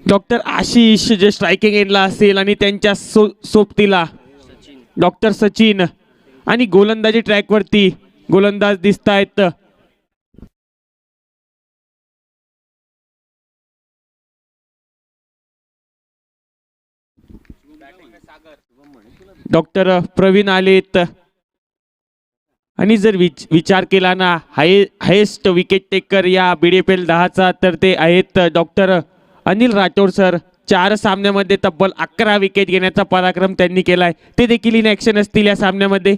Doctor Ashish जे striking एंडला असेल आणि त्यांच्या सोबतीला डॉक्टर सचिन आणि गोलंदाजी ट्रॅकवरती गोलंदाज दिसत आहेत. डॉक्टर प्रवीण आलेत आणि जर विचार केला ना हायेस्ट विकेट टेकर या BDPL 10चा तर ते आहेत डॉक्टर अनिल राठोड सर. 4 सामन्यामध्ये तब्बल 11 विकेट घेण्याचा पराक्रम त्यांनी केलाय. ते देखील इन ऍक्शन असतील या सामन्यामध्ये.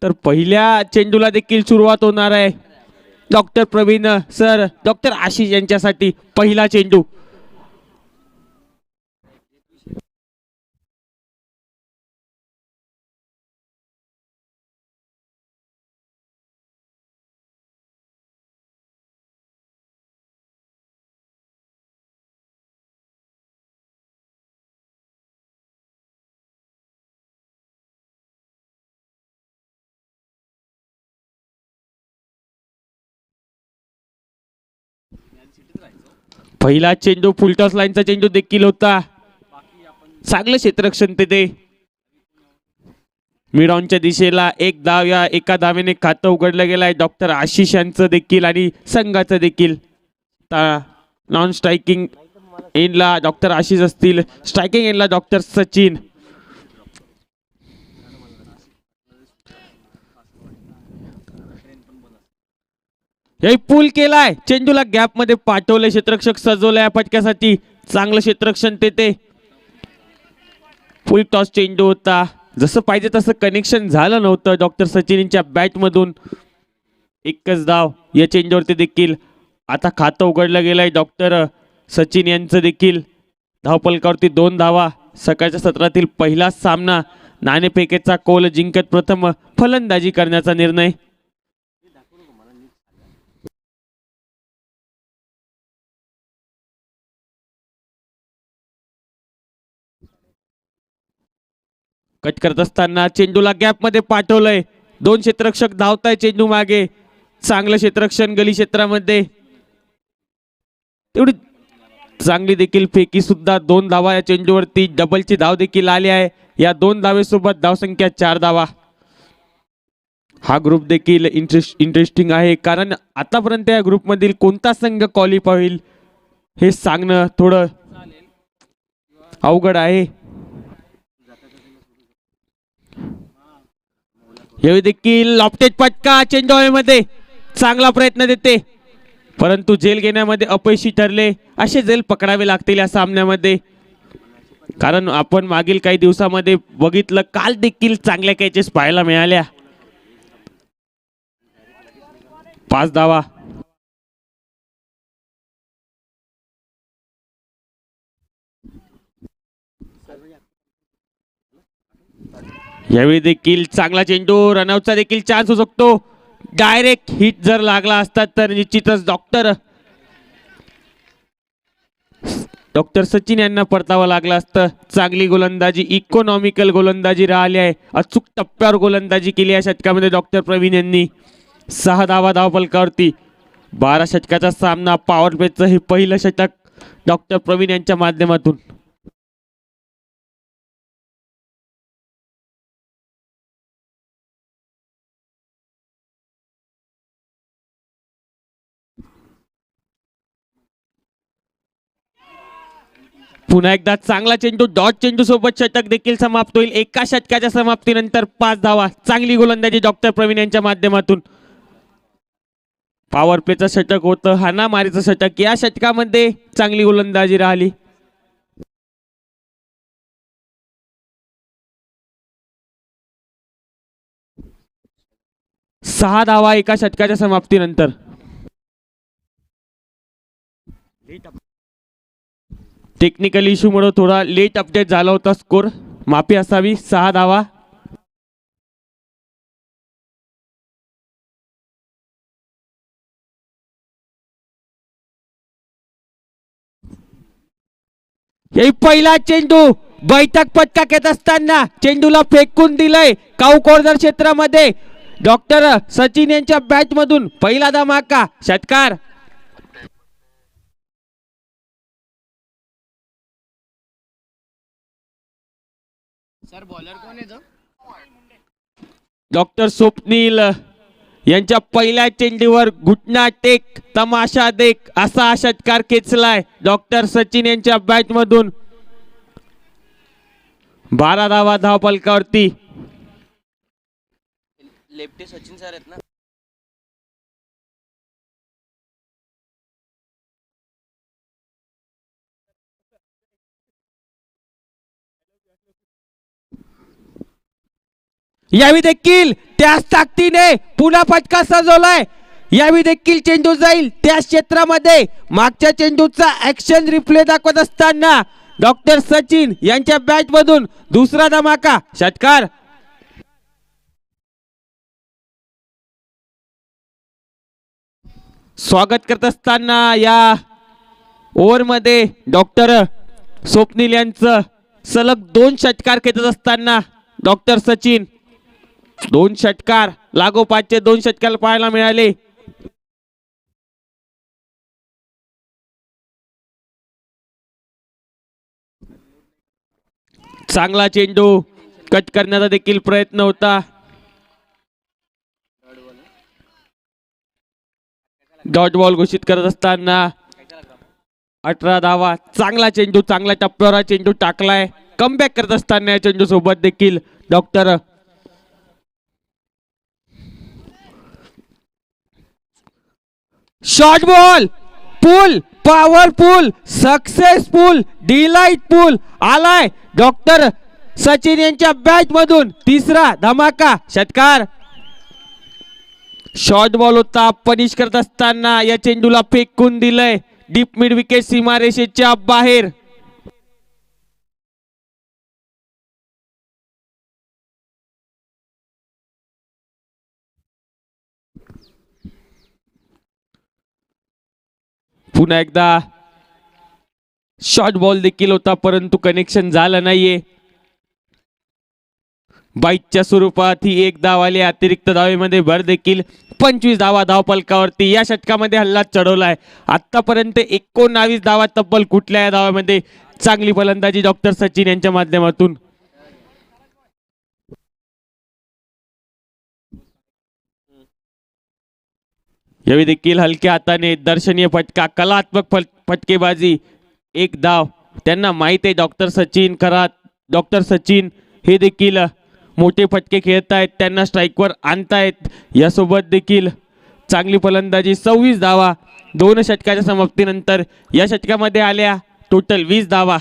तर पहिल्या चेंडूला देखील सुरुवात होणार आहे. Doctor Praveen sir doctor Ashish यांच्यासाठी पहिला चेंडू. पहिला चेंडू फुलटॉस लाईनचा चेंडू देखील होता. चांगलं क्षेत्ररक्षण ते मिडॉनच्या दिशेला एक धाव. या एका धावेने खातं उघडलं गेलं आहे डॉक्टर आशिष यांचं देखील आणि संघाचं देखील. नॉन स्ट्रायकिंग एंडला डॉक्टर आशिष असतील, स्ट्रायकिंग एंडला डॉक्टर सचिन. हे पूल केलाय, चेंडूला गॅप मध्ये पाठवलंय, क्षेत्ररक्षक सजवलंय फटक्यासाठी. चांगलं क्षेत्ररक्षण ते फुल टॉस चेंडू होता. जसं पाहिजे तसं कनेक्शन झालं नव्हतं डॉक्टर सचिनच्या बॅट मधून. एकच धाव या चेंडूवरती देखील. आता खातं उघडलं गेलंय डॉक्टर सचिन यांचं देखील. धावफलकावरती 2 धावा. सकाळच्या सत्रातील पहिला सामना नाणेफेकीचा कौल जिंकत प्रथम फलंदाजी करण्याचा निर्णय. कट करत असताना चेंडूला गॅप मध्ये पाठवलंय. 2 क्षेत्ररक्षक धावताय चेंडू मागे. चांगलं क्षेत्ररक्षण गली क्षेत्रामध्ये. तेवढी चांगली देखील फेकी सुद्धा. 2 धावा या चेंडूवरती. डबलची धाव देखील आली आहे. या 2 धावेसोबत धावसंख्या 4 धावा. हा ग्रुप देखील इंटरेस्टिंग आहे, कारण आतापर्यंत या ग्रुप मधील कोणता संघ क्वालिफाय होईल हे सांगणं थोडं अवघड आहे. यावेळी देखील लॉफ्टेड फटका चेंडू हवेमध्ये. चांगला प्रयत्न देते, परंतु झेल घेण्यामध्ये अपयशी ठरले. असे झेल पकडावे लागतील या सामन्यामध्ये, कारण आपण मागील काही दिवसामध्ये बघितलं काल देखील चांगल्या कॅचेस पाहायला मिळाल्या. 5 धावा. यावेळी देखील चांगला चेंडू. रनआउटचा देखील चान्स होऊ शकतो. डायरेक्ट हिट जर लागला असता तर निश्चितच डॉक्टर सचिन यांना परतावं लागलं असतं. चांगली गोलंदाजी, इकॉनॉमिकल गोलंदाजी राहिली आहे. अचूक टप्प्यावर गोलंदाजी केली या षटकामध्ये डॉक्टर प्रवीण यांनी. 6 धावा धावफलकावरती. 12 षटकाचा सामना. पॉवर प्लेचं हे पहिलं षटक डॉक्टर प्रवीण यांच्या माध्यमातून. पुन्हा एकदा चांगला चेंडू. डॉट चेंडू सोबत षटक देखील समाप्त होईल. एका षटकाच्या समाप्तीनंतर 5 धावा. चांगली गोलंदाजी डॉक्टर प्रवीण यांच्या माध्यमातून. पॉवर प्लेचं षटक होतं, हाणामारीचं षटक. या षटकामध्ये चांगली गोलंदाजी राहिली. सहा धावा एका षटकाच्या समाप्तीनंतर. टेक्निकल इश्यूमुळे थोडा लेट अपडेट झाला होता स्कोर, माफी असावी. 6 धावा. हे पहिला चेंडू बैठक पटका घेत असताना चेंडूला फेकून दिलंय काऊ कॉर्नर क्षेत्रामध्ये. डॉक्टर सचिन यांच्या बॅट मधून पहिला धमाका, षटकार. सर बॉलर कोण आहे तो? डॉक्टर स्वप्नील यांच्या पहिल्या चेंडूवर घुटना टेक तमाशा देख असा षटकार खेचलाय डॉक्टर सचिन यांच्या बॅट मधून. 12 धावा धावफलकावरती. लेफ्टी सचिन सर आहेत ना? यावेळी देखील त्याच ताकदीने पुन्हा फटका सजवलाय. यावेळी देखील चेंडू जाईल त्या क्षेत्रामध्ये. मागच्या चेंडूचा ऍक्शन रिप्ले दाखवत असताना डॉक्टर सचिन यांच्या बॅट मधून दुसरा धमाका, षटकार. स्वागत करत असताना या ओव्हर मध्ये डॉक्टर स्वप्नील यांचं सलग 2 षटकार खेचत असताना डॉक्टर सचिन 2 षटकार लागोपाठचे 2 षटकार पाहायला मिळाले. चांगला चेंडू कट करण्याचा देखील प्रयत्न होता. डॉट बॉल घोषित करत असताना 18 धावा. चांगला चेंडू, चांगल्या टप्प्यावर हा चेंडू टाकलाय. कमबॅक करत असताना या चेंडू सोबत देखील डॉक्टर शॉर्ट बॉल पुल, पॉवरफुल, सक्सेसफुल, डिलाइटफुल आलाय डॉक्टर सचिन यांच्या बॅट मधून तिसरा धमाका, षटकार. शॉर्ट बॉल होता, पनिश करत असताना या चेंडूला फेकून दिलंय डीप मिड विकेट सीमारेषेच्या बाहेर. पुन्हा एकदा शॉर्ट बॉल देखील होता परंतु कनेक्शन झालं नाहीये. बाईटच्या स्वरूपात ही 1 धाव आली. अतिरिक्त धावेमध्ये भर देखील 25 धावा धावफलकावरती. या षटकामध्ये हल्ला चढवलाय. आतापर्यंत 19 धावा तब्बल कुठल्या धावामध्ये. चांगली फलंदाजी डॉक्टर सचिन यांच्या माध्यमातून. यावेळी देखील हलक्या हाताने दर्शनीय फटका, कलात्मक फटकेबाजी. 1 धाव. त्यांना माहित आहे डॉक्टर सचिन खरात. डॉक्टर सचिन हे देखील मोठे फटके खेळत आहेत, त्यांना स्ट्राईकवर आणतायत. यासोबत देखील चांगली फलंदाजी. 26 धावा 2 षटकाच्या समाप्तीनंतर. या षटकामध्ये आल्या टोटल 20 धावा.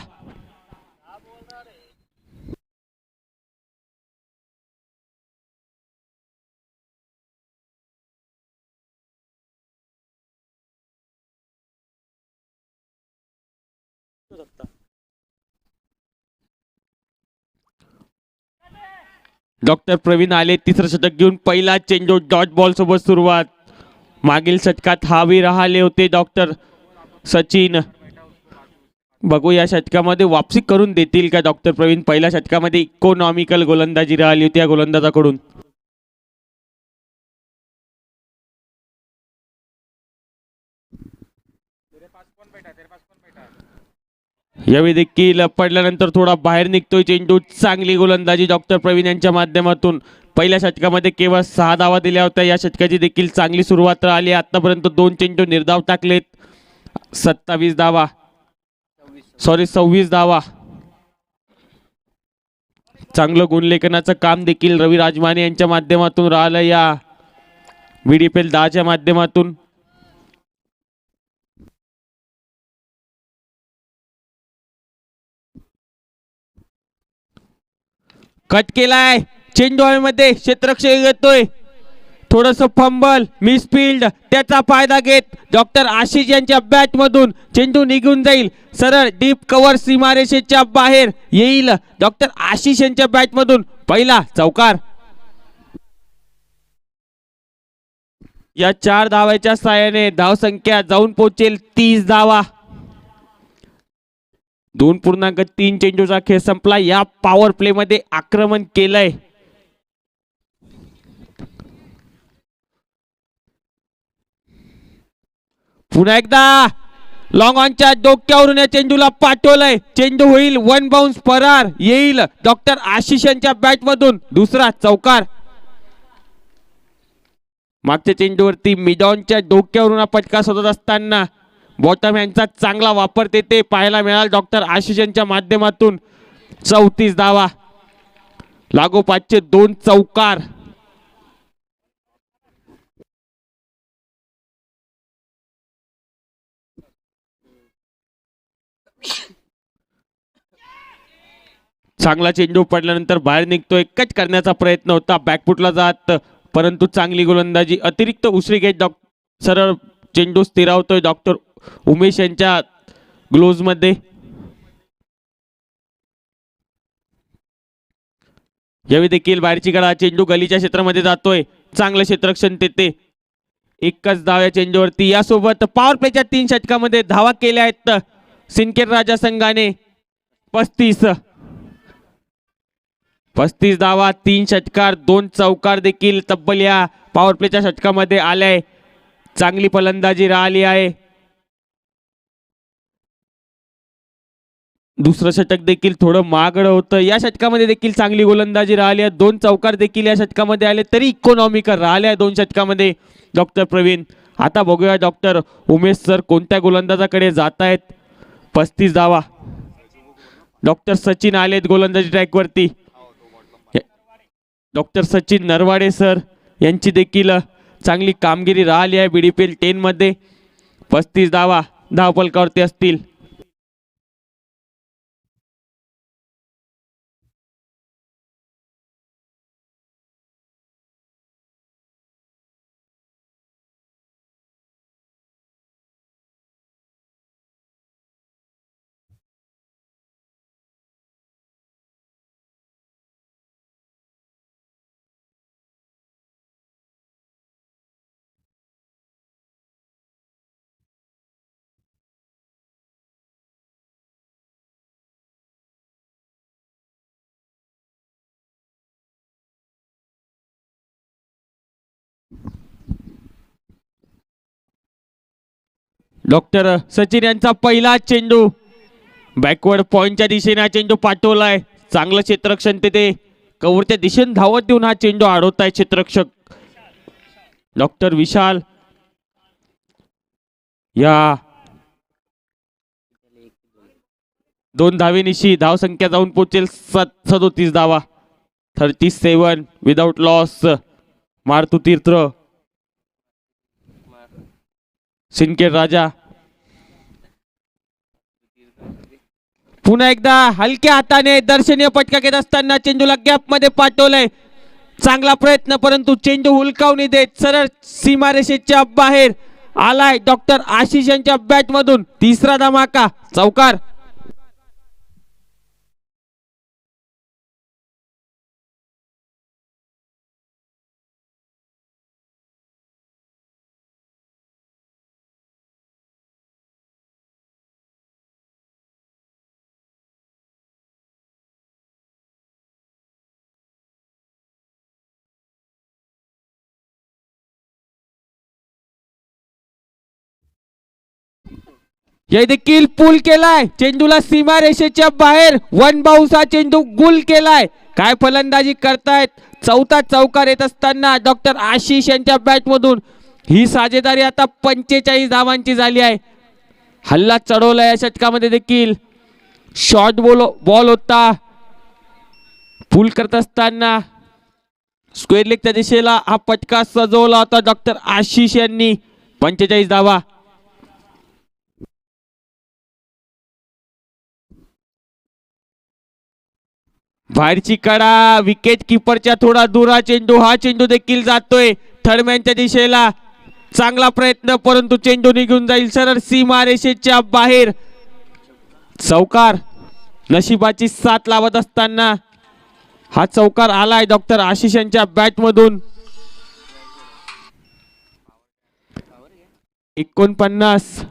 डॉक्टर प्रवीण आले तिसरं षटक घेऊन. पहिला चेंडू डॉट बॉल सोबत सुरुवात. मागील षटकात हावी राहिले होते डॉक्टर सचिन. बघू या षटकामध्ये वापसी करून देतील का डॉक्टर प्रवीण. पहिल्या षटकामध्ये इकॉनॉमिकल गोलंदाजी राहिली होती या गोलंदाजाकडून. यावेळी देखील पडल्यानंतर थोडा बाहेर निघतोय चेंडू. चांगली गोलंदाजी डॉक्टर प्रवीण यांच्या माध्यमातून. पहिल्या षटकामध्ये केवळ 6 धावा दिल्या होत्या. या षटकाची देखील चांगली सुरुवात आली. आतापर्यंत 2 चेंडू निर्धाव टाकलेत. 27 धावा, सॉरी 26 धावा. चांगलं गुणलेखनाचं काम देखील रवी राजमाने यांच्या माध्यमातून राहिलं या VDPL 10च्या माध्यमातून. कट केलाय चेंडू हवेमध्ये. क्षेत्ररक्षक येतोय. थोडस फंबल, मिसफिल्ड, त्याचा फायदा घेत डॉक्टर आशिष यांच्या बॅट मधून चेंडू निघून जाईल. सरळ डीप कव्हर सीमारेषेच्या बाहेर येईल. डॉक्टर आशिष यांच्या बॅट मधून पहिला चौकार. या 4 धावाच्या साहाय्याने धावसंख्या जाऊन पोहोचेल 30 धावा. 2.3 चेंडूचा खेळ संपला. या पॉवर प्ले मध्ये आक्रमण केलंय पुन्हा एकदा लॉंग ऑनच्या डोक्यावरून या चेंडूला पाठवलंय. चेंडू होईल वन बाउन्स फरार. येईल डॉक्टर आशिष यांच्या बॅट मधून दुसरा चौकार. मागच्या चेंडूवरती मिडॉनच्या डोक्यावरून हा फटका शोधत असताना बॉटम यांचा चांगला वापर तेथे पाहायला मिळाला डॉक्टर आशिष यांच्या माध्यमातून. 34 धावा. लागोपाठचे 2 चौकार. चांगला चेंडू पडल्यानंतर बाहेर निघतोय. कट करण्याचा प्रयत्न होता बॅकफुटला जात, परंतु चांगली गोलंदाजी. अतिरिक्त उसरी घेत सरळ चेंडू स्थिरावतोय डॉक्टर उमेश यांच्या ग्लोव्ज मध्ये. यावेळी देखील बाहेरची कडा. चेंडू गलीच्या क्षेत्रामध्ये जातोय. चांगलं क्षेत्ररक्षण तेथे. एकच धाव या चेंडूवरती. यासोबत पॉवर प्लेच्या 3 षटकामध्ये धावा केल्या आहेत सिंदखेड राजा संघाने. 35 धावा, 3 षटकार, 2 चौकार देखील तब्बल या पॉवर प्लेच्या षटकामध्ये आलाय. चांगली फलंदाजी राहिली आहे. दुसरं षटक देखील थोडं महागडं होतं. या षटकामध्ये देखील चांगली गोलंदाजी राहिली आहे. 2 चौकार देखील या षटकामध्ये आले, तरी इकॉनॉमिकल राहिले आहे 2 षटकामध्ये डॉक्टर प्रवीण. आता बघूया डॉक्टर उमेश सर कोणत्या गोलंदाजाकडे जात आहेत. 35 धावा. डॉक्टर सचिन आलेत गोलंदाजी ट्रॅकवरती. डॉक्टर सचिन नरवाडे सर यांची देखील चांगली कामगिरी राहिली आहे BDPL 10 मध्ये. 35 धावा धावफलकावरती असतील. डॉक्टर सचिन यांचा पहिला चेंडू बॅकवर्ड पॉइंटच्या दिशेने हा चेंडू पाठवलाय. चांगलं क्षेत्ररक्षण तेथे. कव्हरच्या दिशेने धावत देऊन हा चेंडू अडवताय क्षेत्ररक्षक डॉक्टर विशाल. या 2 धावेनिशी धावसंख्या जाऊन पोहोचेल 37 धावा. 37 विदाउट लॉस. मारुती तीर्थ, सिंदखेड राजा. पुन्हा एकदा हलक्या हाताने दर्शनीय फटका घेत असताना चेंडूला गॅप मध्ये पाठवलंय. चांगला प्रयत्न, परंतु चेंडू हुलकावणी देत सरळ सीमारेषेच्या बाहेर आलाय डॉक्टर आशिष यांच्या बॅट मधून. तिसरा धमाका, चौकार. हे देखील पूल केलाय. चेंडूला सीमारेषेच्या बाहेर वन बाउन्स हा चेंडू गुल केलाय. काय फलंदाजी करतायत. चौथा चौकार येत असताना डॉक्टर आशिष यांच्या बॅट मधून. ही साजेदारी आता 45 धावांची झाली आहे. हल्ला चढवला या षटकामध्ये देखील. शॉर्ट बॉल होता. पूल करत असताना स्क्वेअर लेगच्या दिशेला हा फटका सजवला होता डॉक्टर आशिष यांनी. 45 धावा. बाहेरची कडा. विकेट किपरच्या थोडा दूर हा चेंडू. हा चेंडू देखील जातोय थर्डमॅनच्या दिशेला. चांगला प्रयत्न, परंतु चेंडू निघून जाईल सरळ सीमारेषेच्या बाहेर. चौकार. नशिबाची साथ लावत असताना हा चौकार आलाय डॉक्टर आशिष यांच्या बॅट मधून. 49.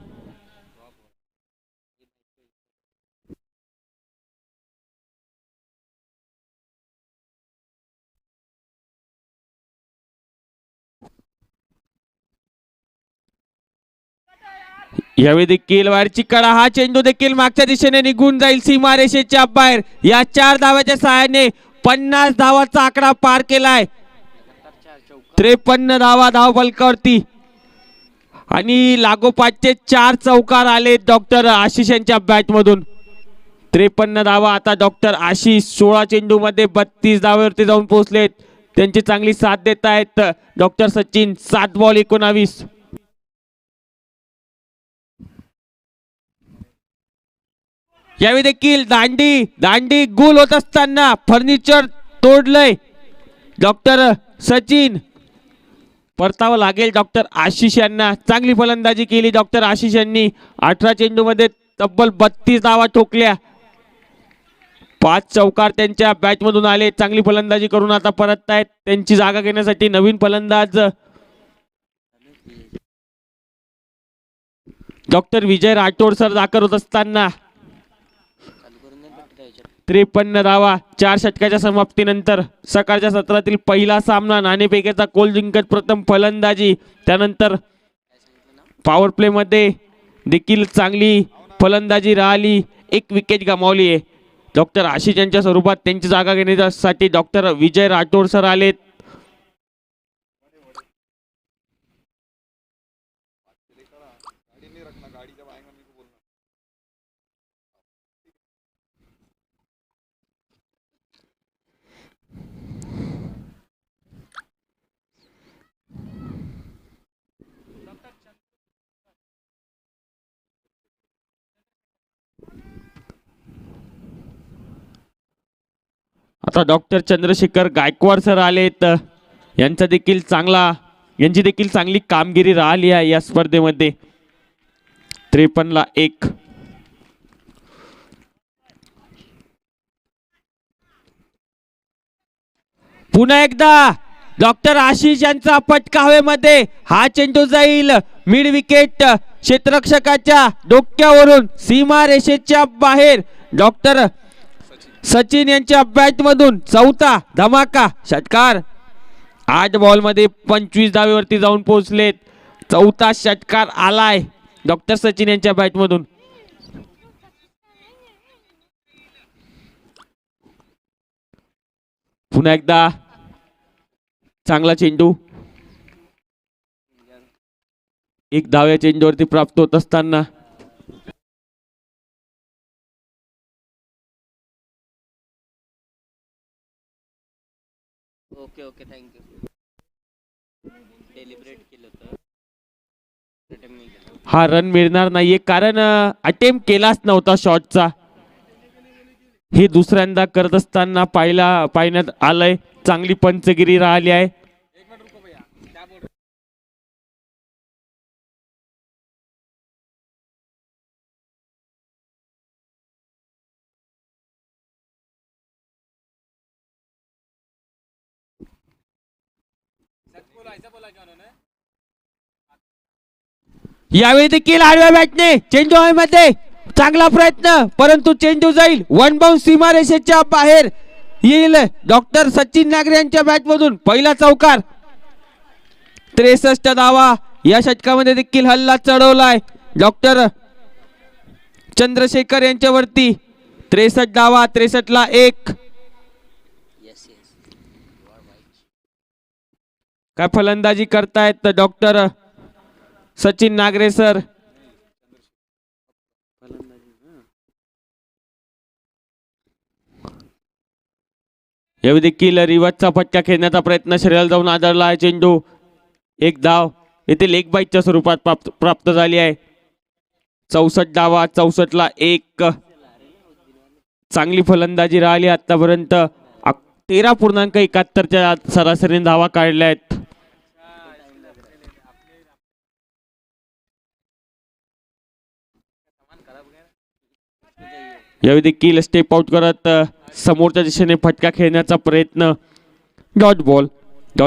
यावेळी देखील वारची कडा, हा चेंडू देखील मागच्या दिशेने निघून जाईल सीमारेषेच्या बाहेर. या 4 धावाच्या सहाय्याने 50 धावाचा आकडा पार केलाय. 53 धावा धाव फलकावरती आणि लागोपाठचे 4 चौकार आले डॉक्टर आशिष यांच्या बॅट मधून. 53 धावा. आता डॉक्टर आशिष 16 चेंडू मध्ये 32 धावावरती जाऊन पोहोचलेत. त्यांची चांगली साथ देत आहेत डॉक्टर सचिन. 7 बॉल 19. यावेळी देखील दांडी गुल होत असताना फर्निचर तोडलंय डॉक्टर सचिन. परतावं लागेल डॉक्टर आशिष यांना. चांगली फलंदाजी केली डॉक्टर आशिष यांनी. 18 चेंडू मध्ये तब्बल 32 धावा ठोकल्या. 5 चौकार त्यांच्या बॅट मधून आले. चांगली फलंदाजी करून आता परत आहेत. त्यांची जागा घेण्यासाठी नवीन फलंदाज डॉक्टर विजय राठोड सर दाखल होत असताना 53 धावा 4 षटकाच्या समाप्तीनंतर. सकाळच्या सत्रातील पहिला सामना नाणेफेकीचा कोल जिंकत प्रथम फलंदाजी. त्यानंतर पॉवर प्ले मध्ये देखील चांगली फलंदाजी राहिली. 1 विकेट गमावली आहे. डॉक्टर आशिष यांच्या स्वरूपात त्यांची जागा घेण्यासाठी डॉक्टर विजय राठोड सर आलेत. आता डॉक्टर चंद्रशेखर गायकवाड सर आलेत. यांची देखील चांगली कामगिरी राहिली आहे या स्पर्धेमध्ये. 53 ला 1. पुन्हा एकदा डॉक्टर आशिष यांचा फटका हवेमध्ये. हा चेंडू जाईल मिड विकेट क्षेत्ररक्षकाच्या डोक्यावरून सीमारेषेच्या बाहेर. डॉक्टर सचिन यांच्या बॅट मधून 4था धमाका षटकार. 8 बॉल मध्ये 25 धावेवरती जाऊन पोहोचलेत. 4था षटकार आलाय डॉक्टर सचिन यांच्या बॅट मधून. पुन्हा एकदा चांगला चेंडू. 1 धाव या चेंडूवरती प्राप्त होत असताना ओके ओके थँक्यू. डेलिब्रेट केलं होतं. हा रन मिळणार नाहीये कारण अटेम्प्ट केलाच नव्हता शॉटचा. हे दुसऱ्यांदा करत असताना पाहण्यात आलंय. चांगली पंचगिरी राहिली आहे. यावेळी देखील आडव्या बॅटने चेंडू हवेमध्ये. चांगला प्रयत्न परंतु चेंडू जाईल 1 बाउंस सीमारेषेच्या बाहेर. येईल डॉक्टर सचिन नागरे यांच्या बॅट मधून पहिला चौकार. 63 धावा या षटकामध्ये देखील हल्ला चढवलाय डॉक्टर चंद्रशेखर यांच्यावरती. 63 धावा. 63 ला 1. काय फलंदाजी करतायत डॉक्टर सचिन नागरे सर. यावेळी देखील रिवर्सचा फटका खेळण्याचा प्रयत्न शरीराला जाऊन आदळला आहे चेंडू. 1 धाव येथे लेग बाईटच्या स्वरूपात प्राप्त झाली आहे. 64 धावा. 64 ला 1. चांगली फलंदाजी राहिली आतापर्यंत. 13.71च्या सरासरीने धावा काढल्या आहेत. यावेळी देखील स्टेप आउट करत समोरच्या दिशेने फटका खेळण्याचा प्रयत्न. डॉट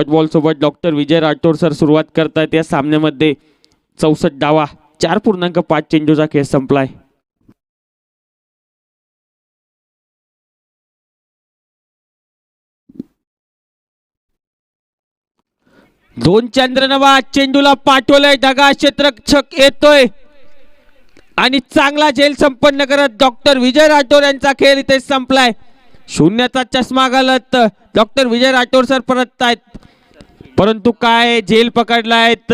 बॉल सोबत डॉक्टर विजय राठोड सर सुरुवात करतात या सामन्यामध्ये. 64 धावा. 4.5 चेंडूचा खेळ संपलाय. दोन चंद्रनवा चेंडूला पाठवलंय. ढगा क्षेत्ररक्षक येतोय. आणि चांगला झेल संपन्न करत डॉक्टर विजय राठोड यांचा खेळ इथे संपलाय. शून्याचा चष्मा घालत डॉक्टर विजय राठोड सर परत आहेत, परंतु काय झेल पकडलायत.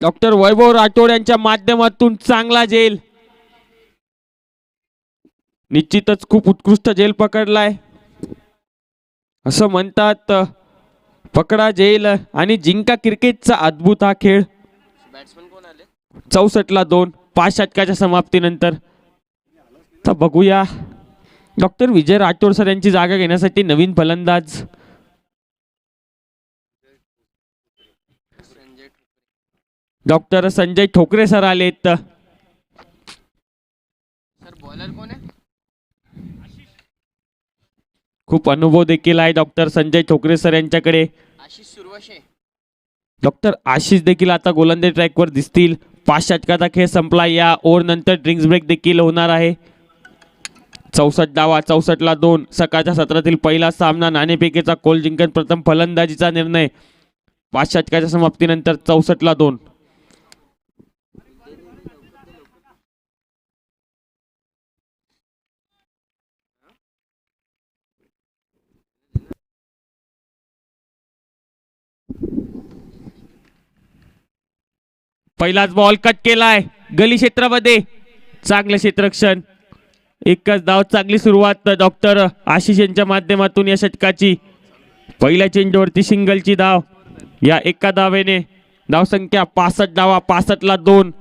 डॉक्टर वैभव राठोड यांच्या माध्यमातून चांगला झेल, निश्चितच खूप उत्कृष्ट झेल पकडलाय. असं म्हणतात पकडा झेल आणि जिंका क्रिकेटचा अद्भुत हा खेळ. बॅट्समन कोण आले? 64 2 5 षटकाच्या समाप्तीनंतर. तर बघूया डॉक्टर विजय राठोड सर यांची जागा घेण्यासाठी नवीन फलंदाज संजय ठोकरे. डॉक्टर संजय ठोकरे सर आलेत. सर बॉलर कोण आहे? खूप अनुभव देखील आहे डॉक्टर संजय ठोकरे सर यांच्याकडे. आशिष सुरवशे. डॉक्टर आशिष देखील आता गोलंदाज ट्रॅकवर दिसतील. 5 षटकाचा खेळ संपला. या ओव्हर नंतर ड्रिंक्स ब्रेक देखील होणार आहे. 64 धावा 64 2. सकाळच्या सत्रातील पहिला सामना नाणेफेकीचा कोल जिंकत प्रथम फलंदाजीचा निर्णय. 5 षटकाच्या समाप्तीनंतर 64 2. पहिलाच बॉल कट केलाय गली क्षेत्रामध्ये. चांगलं क्षेत्ररक्षण. एकच धाव. चांगली सुरुवात डॉक्टर आशिष यांच्या माध्यमातून या षटकाची. पहिल्या चेंडूवरती सिंगलची धाव. या एका धावेने धावसंख्या 65 धावा 65 2.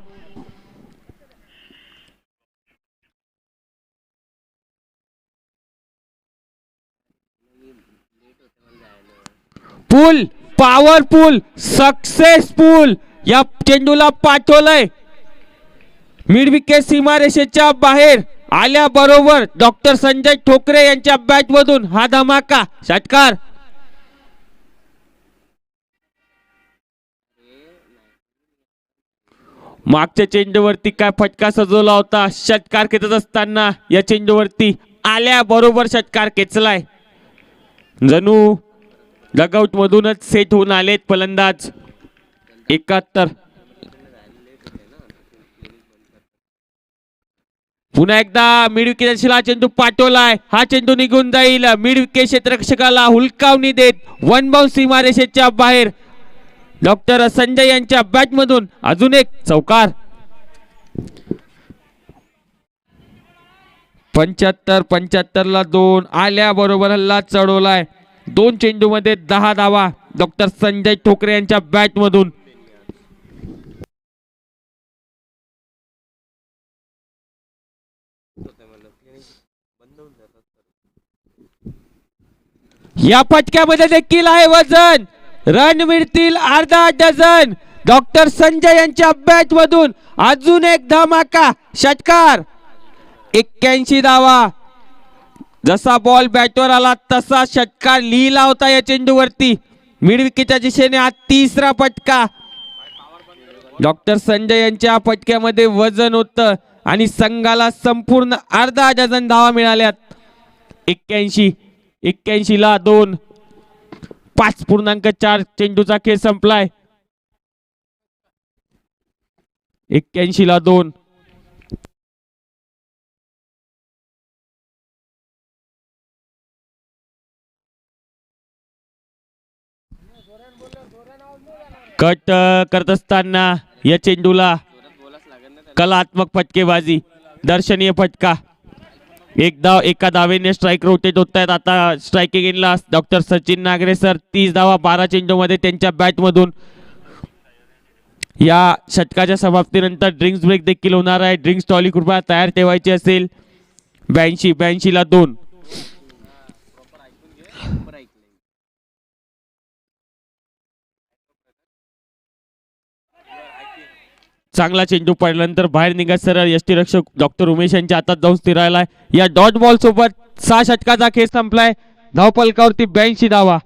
पुल पॉवरफुल सक्सेसफुल या चेंडूला पाठवलंय मिड विकेट सीमारेषेच्या बाहेर आल्याबरोबर डॉक्टर संजय ठोकरे यांच्या बॅट मधून हा धमाका षटकार. मागच्या चेंडूवरती काय फटका सजवला होता षटकार खेचत असताना या चेंडूवरती आल्याबरोबर षटकार खेचलाय. जणू डगआउट मधूनच सेट होऊन आलेत फलंदाज. 71. पुन्हा एकदा मिड विकेट चेंडू पाठवलाय. हा चेंडू निघून जाईल. मिड विकेट क्षेत्ररक्षकाला हुलकावणी देत वन बाउंस सीमारेषेच्या बाहेर डॉक्टर संजय यांच्या बॅट मधून अजून एक चौकार. 75 2. आल्याबरोबर हल्ला चढवलाय. 2 चेंडू मध्ये 10 धावा डॉक्टर संजय ठोकरे यांच्या बॅट मधून. या फटक्यामध्ये देखील आहे वजन. रन मिळतील अर्धा डझन. डॉक्टर संजय यांच्या बॅट मधून अजून एक धमाका षटकार. 81 धावा. जसा बॉल बॅटवर आला तसा षटकार लिहिला होता या चेंडूवरती. मिड विकेटच्या दिशेने हा तिसरा फटका. डॉक्टर संजय यांच्या फटक्यामध्ये वजन होतं आणि संघाला संपूर्ण अर्धा डझन धावा मिळाल्यात. 81 2. 5.4 चेंडूचा खेळ संपलाय. 81 2. कट करत असताना या चेंडूला कलात्मक फटकेबाजी. दर्शनीय फटका. एक धाव. एका धावेने स्ट्राइक रोटेट होत आहेत. आता स्ट्राइकिंग इनला डॉक्टर सचिन नागरे सर. 30 धावा 12 चेंडू मध्ये त्यांच्या बॅट मधून. या षटकाच्या समाप्तीनंतर ड्रिंक्स ब्रेक देखील होणार आहे. ड्रिंक्स ट्रॉली कृपया तयार ठेवायची असेल. 82 2. चांगला चेंडू पडल्यानंतर बाहेर निघत सरळ यष्टीरक्षक डॉक्टर उमेश यांच्या हातात जाऊन स्थिरायला. या डॉट बॉल सोबत 6 षटकाचा खेळ संपलाय. धावफलकावरती 82 धावा.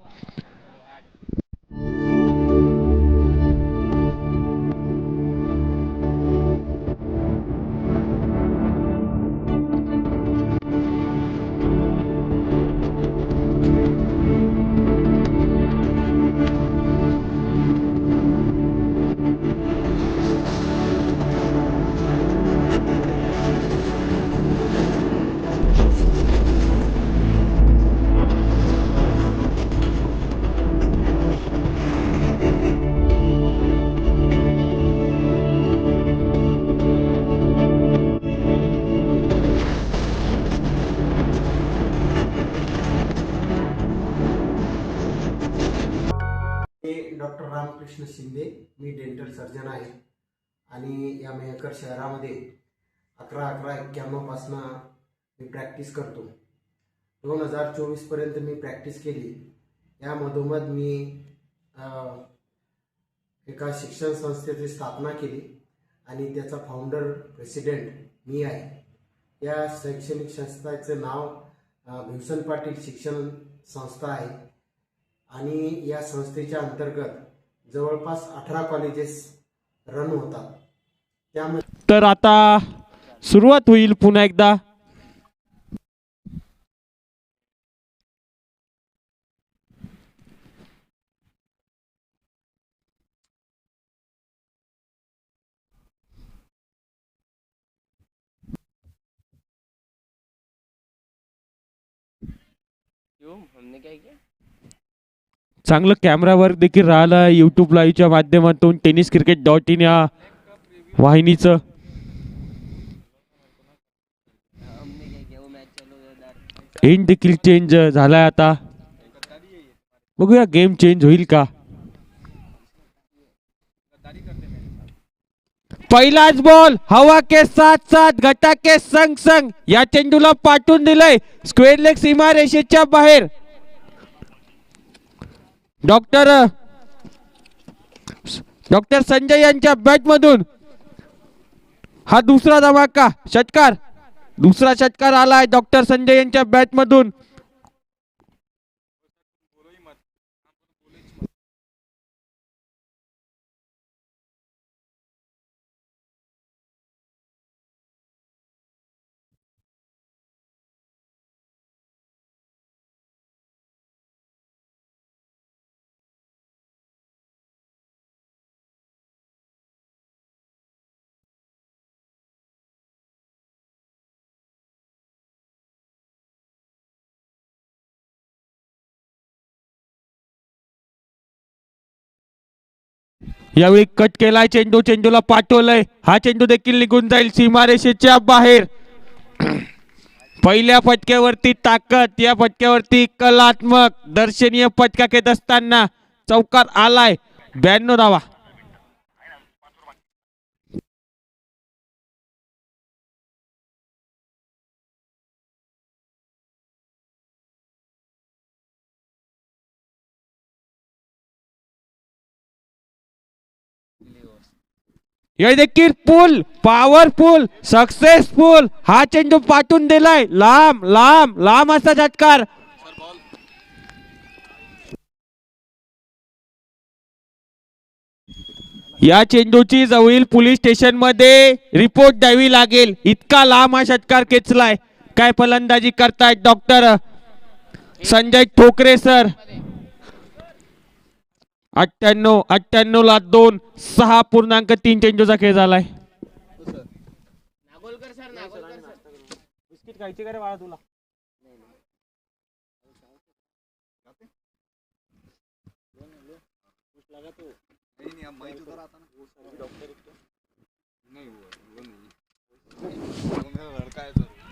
रामकृष्ण शिंदे, मी डेंटल सर्जन आहे आणि या मेहकर शहरामध्ये 11/11/91 पासून मी प्रॅक्टिस करतो. 2024 पर्यंत मी प्रॅक्टिस केली. या मधोमध मी एका शिक्षण संस्थेची स्थापना केली आणि त्याचा फाउंडर प्रेसिडेंट मी आहे. या शैक्षणिक संस्थेचे नाव भीमसेन पाटील शिक्षण संस्था आहे आणि या संस्थेच्या अंतर्गत जवळपास 18 कॉलेजेस रन होतात. त्यामध्ये तर आता सुरुवात होईल पुन्हा एकदा. क्यों हमने क्या किया? चांगलं कॅमेरावर देखील राहिलं यूट्यूब लाईव्हच्या माध्यमातून tenniscricket.in या वाहिनीचं. हमने क्या किया? वो मैच चालू होता एंड देखील चेंज झालाय आता. बघूया गेम चेंज होईल का. पहिलाच बॉल हवा के साथ साथ घटा के संग संग या चेंडूला पाठवून दिलंय स्क्वेअर लेग सीमारेषेच्या बाहेर. डॉक्टर संजय यांच्या बॅट मधून हा दुसरा धमाका षटकार. दुसरा षटकार आलाय डॉक्टर संजय यांच्या बॅट मधून. यावेळी कट केलाय चेंडू. चेंडूला पाठवलंय. हा चेंडू देखील निघून जाईल सीमारेषेच्या बाहेर. पहिल्या फटक्यावरती ताकद, या फटक्यावरती कलात्मक दर्शनीय फटका घेत असताना चौकार आलाय. 92 धावा. हे देखील पुल पॉवरफुल सक्सेसफुल. हा चेंडू पाठवून दिलाय लांब लांब लांब असा झटकार. या चेंडूची जवळील पोलीस स्टेशन मध्ये रिपोर्ट द्यावी लागेल. इतका लांब हा षटकार खेचलाय. काय फलंदाजी करतायत डॉक्टर संजय ठोकरे सर. 98 ला 2 6.3 चेंडूचा खेळ झालाय. नागोलकर सर, नागोलकर सर. बिस्किट खायची का रे बाळा तुला.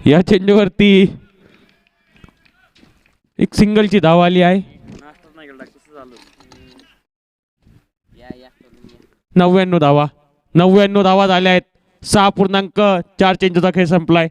या चेंडूवरती एक सिंगलची धाव आली आहे. या 99 धावा. 99 धावा झाल्या आहेत. 6.4 चेंडूचा खेळ संपलाय.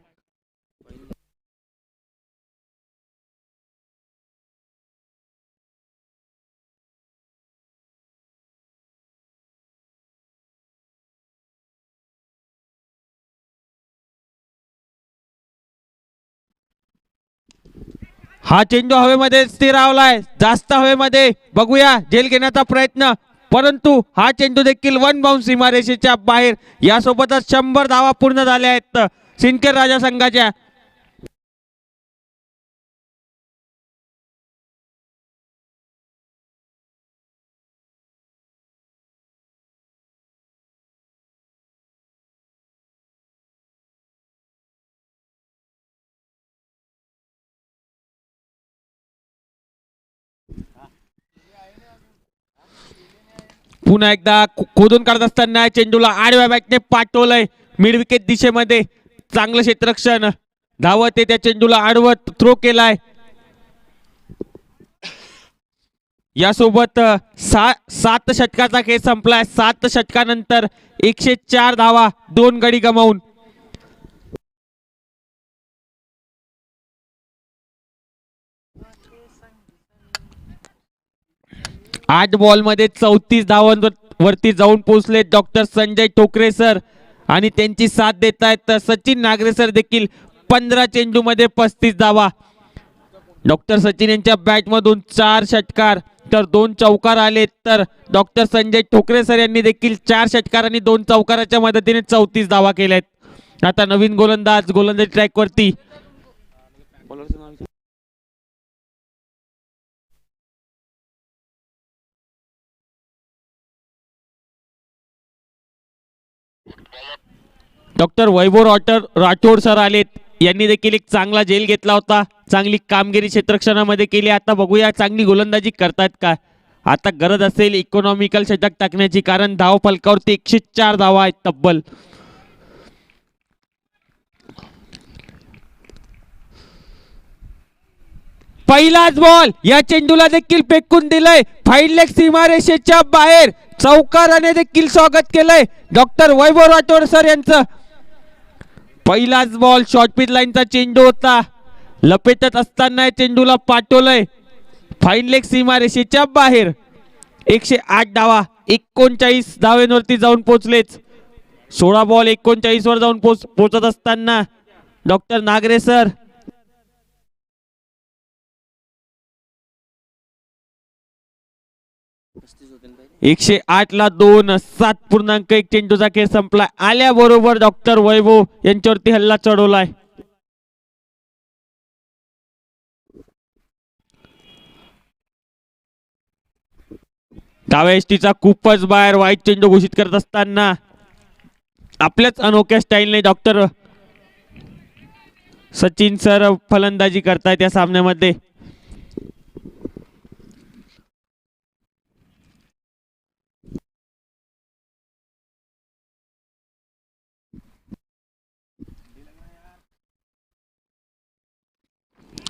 हा चेंडू हवेमध्ये स्थिरावलाय. जास्त हवेमध्ये बघूया झेल घेण्याचा प्रयत्न, परंतु हा चेंडू देखील वन बाउंस सीमारेषेच्या बाहेर. यासोबतच 100 धावा पूर्ण झाल्या आहेत सिंदखेड राजा संघाच्या. पुन्हा एकदा खोदून काढत असताना चेंडूला आडव्या बॅटने पाठवलंय मिड विकेट दिशेमध्ये. चांगलं क्षेत्ररक्षण. धावत त्या चेंडूला आडवत थ्रो केलाय. यासोबत सात षटकाचा खेळ संपलाय. 7 षटकानंतर 104 धावा, 2 गडी गमावून. आठ बॉल मध्ये 34 धावांवरती जाऊन पोहोचले डॉक्टर संजय ठोकरे सर आणि त्यांची साथ देत आहेत सचिन नागरे सर देखील. 15 चेंडू मध्ये 35 धावा. डॉक्टर सचिन यांच्या बॅट मधून 4 षटकार तर 2 चौकार आले, तर डॉक्टर संजय ठोकरे सर यांनी देखील 4 षटकार आणि 2 चौकाराच्या मदतीने 34 धावा केल्यात. आता नवीन गोलंदाजी ट्रॅक वरती. डॉक्टर वैभव राठोड सर आलेत. यांनी देखील एक चांगला झेल घेतला होता. चांगली कामगिरी क्षेत्ररक्षणामध्ये केली. आता बघूया चांगली गोलंदाजी करतात का. आता गरज असेल इकॉनॉमिकल षटक टाकण्याची, कारण धाव फलकावरती 104 धावा आहेत तब्बल. पहिलाच बॉल या चेंडूला देखील फेकून दिलंय. फाईन लेग सीमारेषेच्या बाहेर. चौकाराने देखील स्वागत केलंय डॉक्टर वैभव राठोड सर यांचं. पहिलाच बॉल शॉर्ट पिच लाईनचा चेंडू होता. लपेटत असताना चेंडूला पाठवलंय फाईन लेग सीमारेषेच्या बाहेर. 108 धावा, 39 धावेवरती जाऊन पोहोचलेच. 16 बॉल 39 वर जाऊन पोहोचत असताना डॉक्टर नागरे सर 108 ला 2, 7.1 चेंडूचा खेळ संपला. आल्याबरोबर डॉक्टर वैभव यांच्यावरती हल्ला चढवलाय. डाव्या एसटीचा खूपच बाहेर वाईट चेंडू घोषित करत असताना आपल्याच अनोख्या स्टाईलने डॉक्टर सचिन सर फलंदाजी करतायत या सामन्यामध्ये.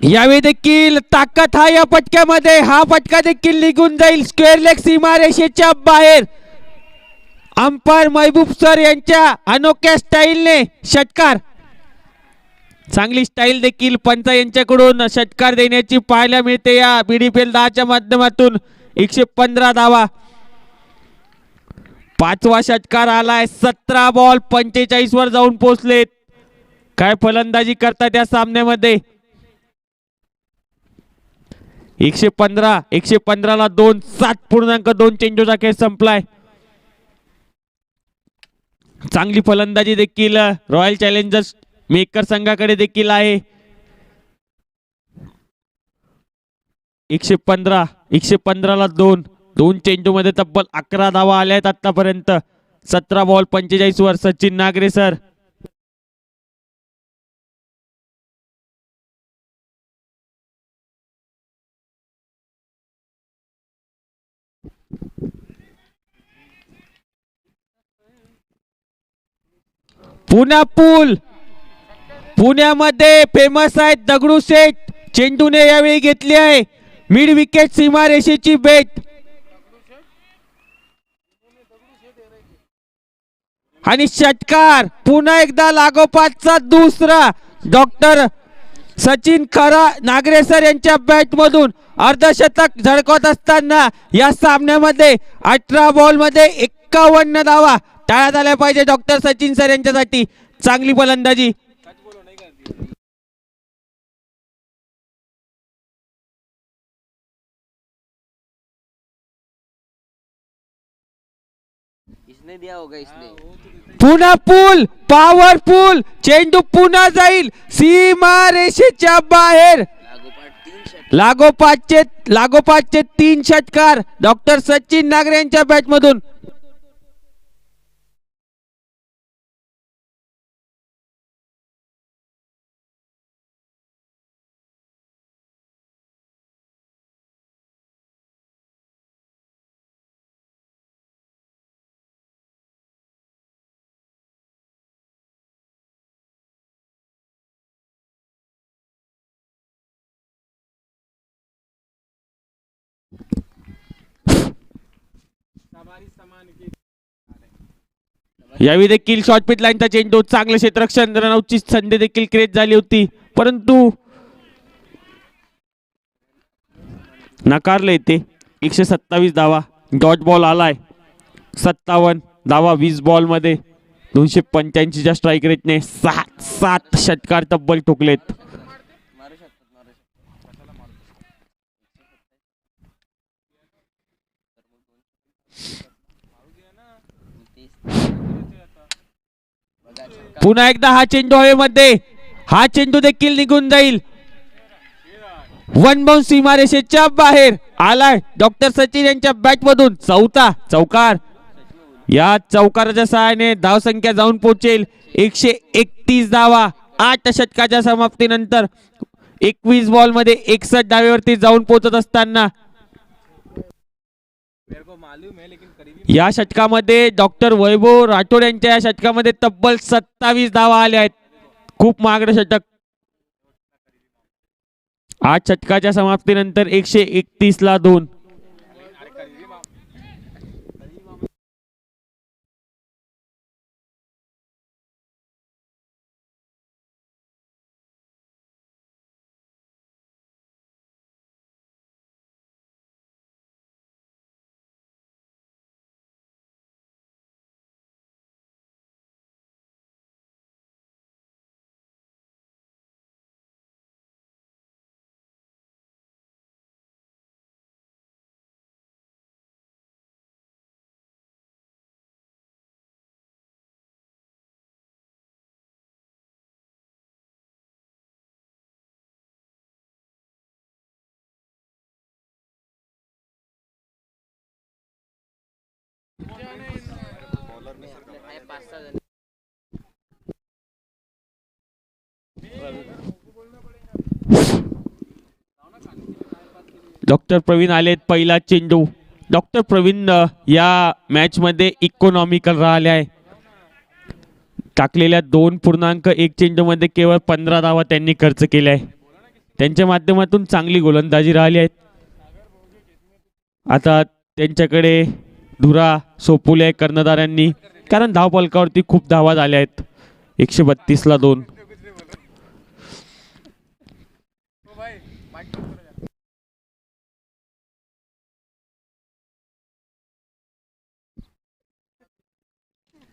यावेळी देखील ताकद हा या पटक्यामध्ये. हा पटका देखील निघून जाईल स्क्वेअर लेग सीमारेषेच्या बाहेर. अंपायर महबूब सर यांच्या अनोख्या स्टाईलने षटकार. चांगली स्टाईल देखील पंच यांच्याकडून षटकार देण्याची पाहायला मिळते या बीडीपीएल 10 च्या माध्यमातून. 115 धावा. 5वा षटकार आलाय. 17 बॉल 45 वर जाऊन पोहोचलेत. काय फलंदाजी करतात या सामन्यामध्ये. 115 ला 2, 7.2 चेंडूचा खेळ संपलाय. चांगली फलंदाजी देखील रॉयल चॅलेंजर्स मेकर संघाकडे देखील आहे. 115 ला 2 चेंडू मध्ये तब्बल 11 धावा आल्या आहेत आतापर्यंत. 17 बॉल 45 वर सचिन नागरे सर. पुन्हा पूल. पुण्यामध्ये फेमस आहेत दगडूशेठ. चेंडूने यावेळी घेतली आहे मिड विकेट सीमारेषेची बेट. आणि षटकार पुन्हा एकदा लागोपाठचा दुसरा. डॉक्टर सचिन खरा नागरे सर यांच्या बॅट मधून अर्धशतक झळकवत असताना या सामन्यामध्ये 18 बॉल मध्ये 51 धावा. टाळ्या झाल्या पाहिजे डॉक्टर सचिन सर यांच्यासाठी. चांगली फलंदाजी. इसने दिया होगा इसने. पुन्हा पूल. पॉवरफुल चेंडू पुन्हा जाईल सीमारेषेच्या बाहेर. लागोपाठचे 3 षटकार डॉक्टर सचिन नागरे यांच्या बॅट मधून. यावेळी देखील शॉर्ट पिच लाईनचा चेंडू, चांगलं क्षेत्ररक्षण, रनआउटची संधी देखील क्रिएट झाली होती, परंतु नकारले ते. 127 धावा, डॉट बॉल आलाय. 57 धावा 20 बॉल मध्ये. 285च्या स्ट्राईक रेटने 7 षटकार तब्बल ठोकलेत. मारू शकतात. पुन्हा एकदा हा चेंडू हवेमध्ये, हा चेंडू देखील निघून जाईल. वन बाउंस सीमारेषेच्या बाहेर आलाय डॉक्टर सचिन यांच्या बॅट मधून. चौथा चौकार. या चौकाराच्या सहाय्याने धावसंख्या जाऊन पोहोचेल 131 धावा. 8 षटकाच्या समाप्तीनंतर 21 बॉल मध्ये 61 धावेवरती जाऊन पोहोचत असताना या षटकामध्ये डॉक्टर वैभव राठोड यांच्या या षटकामध्ये तब्बल 27 धावा आल्या आहेत. खूप महागडं षटक. 8 षटकाच्या समाप्तीनंतर 131 ला 2. डॉक्टर प्रवीण आलेत. पहिला चेंडू. डॉक्टर प्रवीण या मॅच मध्ये इकॉनॉमिकल राहिले आहे. टाकलेल्या 2.1 चेंडू मध्ये केवळ 15 धावा त्यांनी खर्च केल्या आहे. त्यांच्या माध्यमातून चांगली गोलंदाजी राहिली आहे. आता त्यांच्याकडे धुरा सोपवले आहे कर्णधारांनी, कारण धावफलकावरती खूप धावा झाल्या आहेत. 132 ला 2.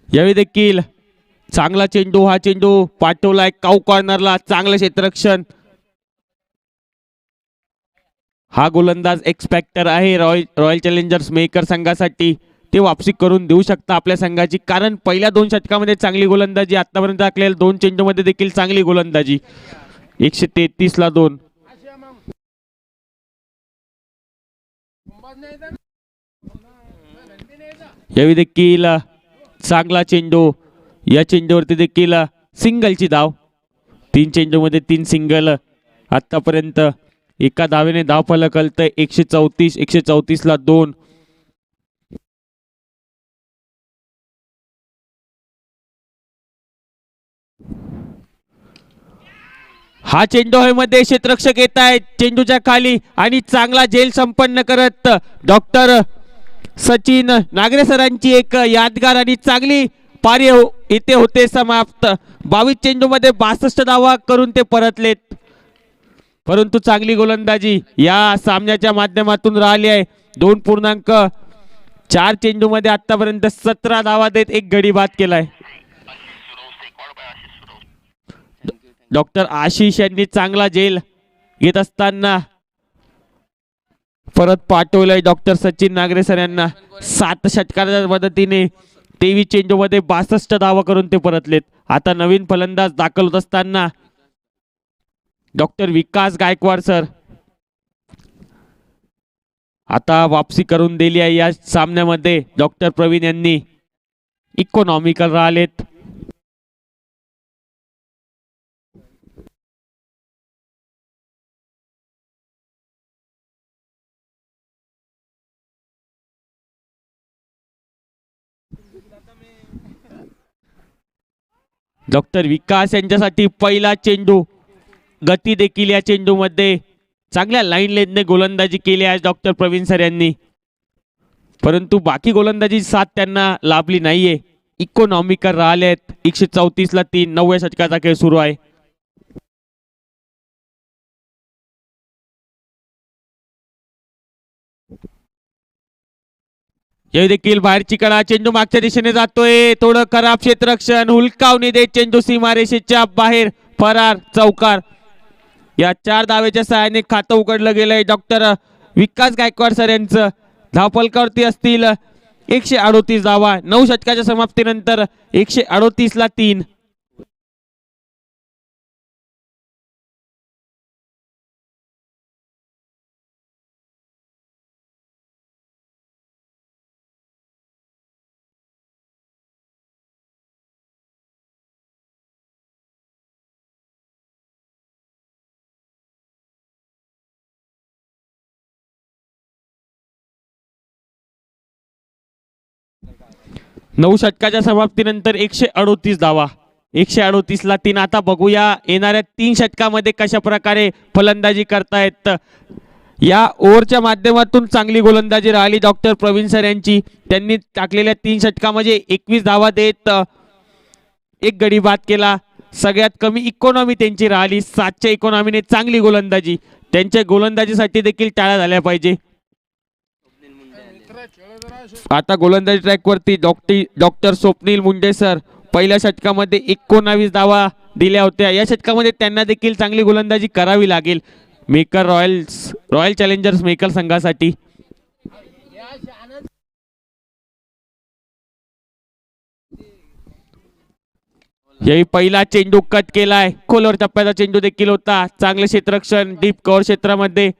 यावेळी देखील चांगला चेंडू. हा चेंडू पाठवलाय काऊ कॉर्नरला. चांगलं क्षेत्ररक्षण. हा गोलंदाज एक्सपेक्टर आहे रॉयल चॅलेंजर्स मेकर संघासाठी. ते वापसी करून देऊ शकता आपल्या संघाची, कारण पहिल्या 2 षटकामध्ये चांगली गोलंदाजी, आतापर्यंत टाकलेल्या 2 चेंडू मध्ये देखील चांगली गोलंदाजी. 133 ला 2. यावेळी देखील चांगला चेंडू. या चेंडूवरती देखील सिंगलची धाव. 3 चेंडू मध्ये 3 सिंगल. आतापर्यंत एका धावेने धाव फलक हलतंय. 134 ला 2. हा चेंडू हवेमध्ये, क्षेत्ररक्षक येत आहेत चेंडूच्या खाली आणि चांगला झेल संपन्न करत डॉक्टर सचिन नागरे सरांची एक यादगार आणि चांगली पारी इथे होते समाप्त. 22 चेंडू मध्ये 62 धावा करून ते परतलेत, परंतु चांगली गोलंदाजी या सामन्याच्या माध्यमातून राहिली आहे. 2.4 चेंडू मध्ये आतापर्यंत 17 धावा देत एक गडी बाद केलाय. डॉक्टर आशिष यांनी चांगला झेल घेत असताना परत पाठवलंय डॉक्टर सचिन नागरे सर यांना. 7 षटकाराच्या मदतीने 23 चेंडू मध्ये 62 धावा करून ते परतलेत. आता नवीन फलंदाज दाखल होत असताना डॉक्टर विकास गायकवाड सर आता वापसी करून दिली आहे या सामन्यामध्ये. डॉक्टर प्रवीण यांनी इकॉनॉमिकल राहिलेत. डॉक्टर विकास यांच्यासाठी पहिला चेंडू. गती देखील या चेंडू मध्ये चांगल्या लाईन लेनने गोलंदाजी केली आहे डॉक्टर प्रवीण सर यांनी. परंतु बाकी गोलंदाजी साथ त्यांना लाभली नाहीये. इकॉनॉमिकल राहिले आहेत. 134ला 3. 9व्या षटकाचा खेळ सुरू आहे. यावेळी देखील बाहेरची कडा, चेंडू मागच्या दिशेने जातोय. थोडं खराब क्षेत्ररक्षण, हुलकावणी देत चेंडू सीमारेषेच्या बाहेर फरार, चौकार. या 4 धावेच्या सहाय्याने खातं उघडलं गेलंय डॉक्टर विकास गायकवाड सर यांचं. धावफलकावरती असतील 138 धावा. 9 षटकाच्या समाप्तीनंतर 138ला 3. नऊ षटकाच्या समाप्तीनंतर 138 धावा. 138ला 3. आता बघूया येणाऱ्या 3 षटकामध्ये कशा प्रकारे फलंदाजी करतायत. या ओव्हरच्या माध्यमातून चांगली गोलंदाजी राहिली डॉक्टर प्रवीण सर यांची. त्यांनी टाकलेल्या 3 षटकामध्ये 21 धावा देत 1 गडी बाद केला. सगळ्यात कमी इकॉनॉमी त्यांची राहिली. 7च्या इकॉनॉमीने चांगली गोलंदाजी. त्यांच्या गोलंदाजीसाठी देखील टाळ्या झाल्या पाहिजे. आता गोलंदाजी ट्रॅक वरती डॉक्टर स्वप्नील मुंडे सर. पहिल्या षटकामध्ये 19 धावा दिल्या होत्या. या षटकामध्ये त्यांना देखील चांगली गोलंदाजी करावी लागेल मेकर रॉयल चॅलेंजर्स मेकर संघासाठी. याही पहिला चेंडू कट केलाय. खोलवर टप्प्याचा चेंडू देखील होता. चांगले क्षेत्ररक्षण डीप कव्हर क्षेत्रामध्ये.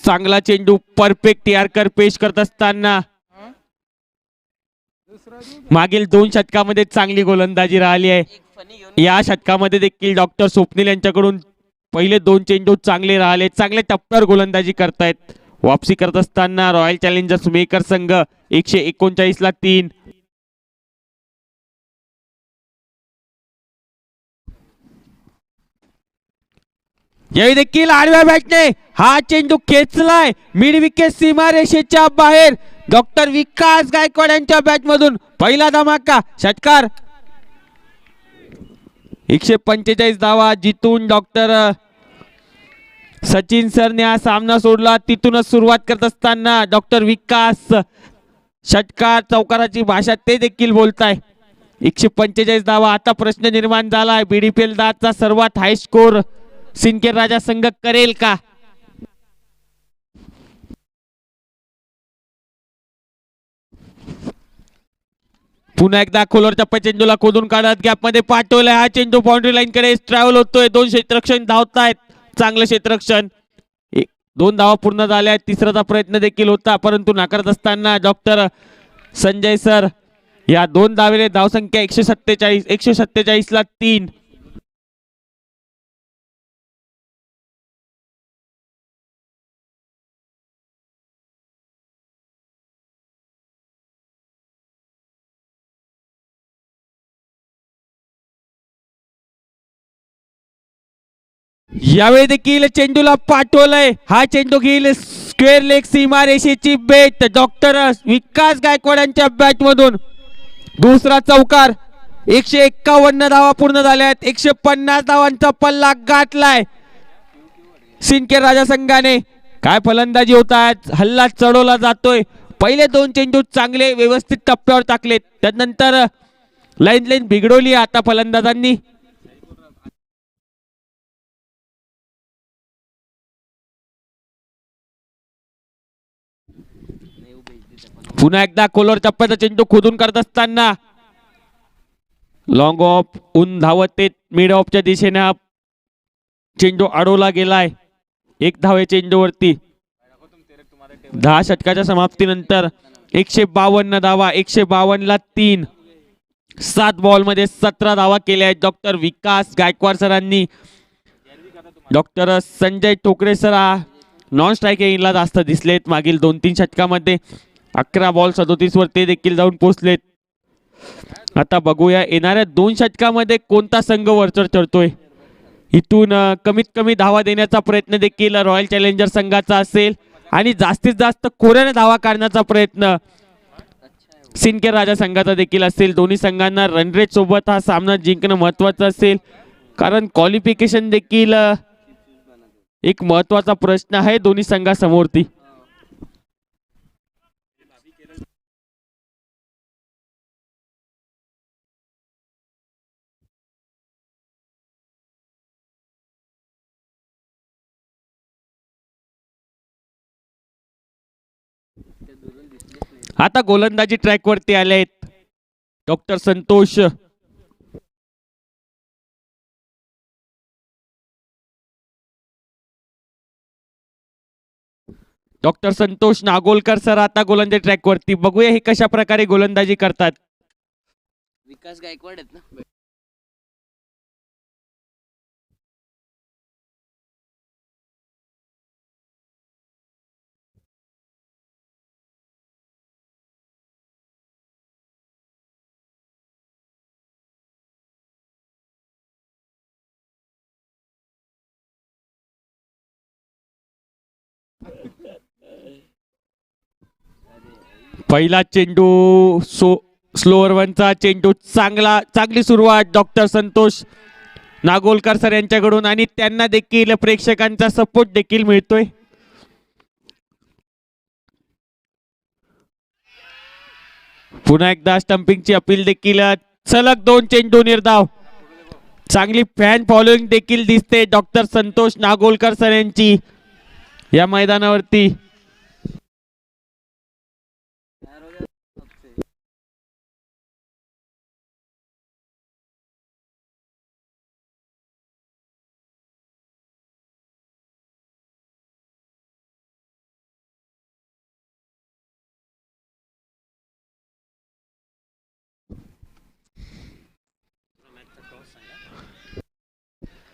चांगला चेंडू परफेक्ट यार्कर पेश करत असताना मागील 2 षटकामध्ये चांगली गोलंदाजी राहिली आहे. या षटकामध्ये देखील डॉक्टर स्वप्नील यांच्याकडून पहिले 2 चेंडू चांगले राहिले. चांगल्या टप्प्यावर गोलंदाजी करतायत. वापसी करत असताना रॉयल चॅलेंजर्स मेकर संघ 139ला 3. यावेळी देखील आडव्या बॅटने हा चेंडू खेचलाय मिड विकेट सीमारेषेच्या बाहेर. डॉक्टर विकास गायकवाड यांच्या बॅट मधून पहिला धमाका. षटकार. 145 धावा जितून डॉक्टर सचिन सरने हा सामना सोडला. तिथूनच सुरुवात करत असताना डॉक्टर विकास षटकार चौकाराची भाषा ते देखील बोलताय. 145 धावा. आता प्रश्न निर्माण झालाय बीडीपीएल दाचा सर्वात हाय स्कोर सिंदखेड राजा संघ करेल का. पुन्हा एकदा खोलवर टप्प्या चेंडूला खोदून काढत गॅप मध्ये पाठवलाय. हा चेंडू बाउंड्री लाईन कडे ट्रॅव्हल होतोय. 2 क्षेत्ररक्षण धावतायत. चांगलं क्षेत्ररक्षण. 2 धावा पूर्ण झाल्या. तिसराचा प्रयत्न देखील होता परंतु नाकारत असताना डॉक्टर संजय सर या 2 धावेने धावसंख्या 147ला 3. यावेळी देखील चेंडूला पाठवलंय. हा चेंडू घेईल स्क्वेअर लेग सीमारेषेची बेट. डॉक्टर विकास गायकवाड यांच्या बॅट मधून दुसरा चौकार. 151 धावा पूर्ण झाल्यात. 150 धावांचा पल्ला गाठलाय सिंदखेड राजा संघाने. काय फलंदाजी होतात. हल्ला चढवला जातोय. पहिले 2 चेंडू चांगले व्यवस्थित टप्प्यावर टाकलेत. त्यानंतर लाईन बिघडवली आता फलंदाजांनी. पुन्हा एकदा खोलवर टप्प्याचा चेंडू खोदून करत असताना लॉंग ऑफ ऊन धावत मिड ऑफच्या दिशेने हा चेंडू अडवला गेलाय. 1 धावे चेंडूवरती. 10 षटकाच्या समाप्तीनंतर 152 धावा. 152ला 3. 7 बॉल मध्ये 17 धावा केल्या आहेत डॉक्टर विकास गायकवाड सरांनी. डॉक्टर संजय ठोकरे सर नॉन स्ट्रायकिंगला जास्त दिसलेत मागील 2-3 षटकामध्ये. 11 बॉल 37 वर ते देखील जाऊन पोहोचलेत. आता बघूया येणाऱ्या 2 षटकामध्ये कोणता संघ वरचढ चढतोय. इथून कमीत कमी धावा देण्याचा प्रयत्न देखील रॉयल चॅलेंजर संघाचा असेल आणि जास्तीत जास्त कोऱ्याने धावा काढण्याचा प्रयत्न सिंदखेड राजा संघाचा देखील असेल. दोन्ही संघांना रन रेट सोबत हा सामना जिंकणं महत्वाचं असेल, कारण क्वालिफिकेशन देखील एक महत्वाचा प्रश्न आहे दोन्ही संघासमोरती. आता गोलंदाजी ट्रॅक वरती आले आहेत doctor Santosh. Doctor Santosh Nagolkar sir आता गोलंदाजी ट्रॅक वरती. बघूया हे कशा प्रकारे गोलंदाजी करतात. विकास गायकवाड आहेत ना. पहिला चेंडू स्लोअर वनचा चेंडू. चांगली सुरुवात डॉक्टर संतोष नागोलकर सर यांच्याकडून आणि त्यांना देखील प्रेक्षकांचा सपोर्ट देखील मिळतोय. पुन्हा एकदा स्टंपिंगची अपील देखील. सलग 2 चेंडू निर्धाव. चांगली फॅन फॉलोइंग देखील दिसते डॉक्टर संतोष नागोलकर सर यांची या मैदानावरती.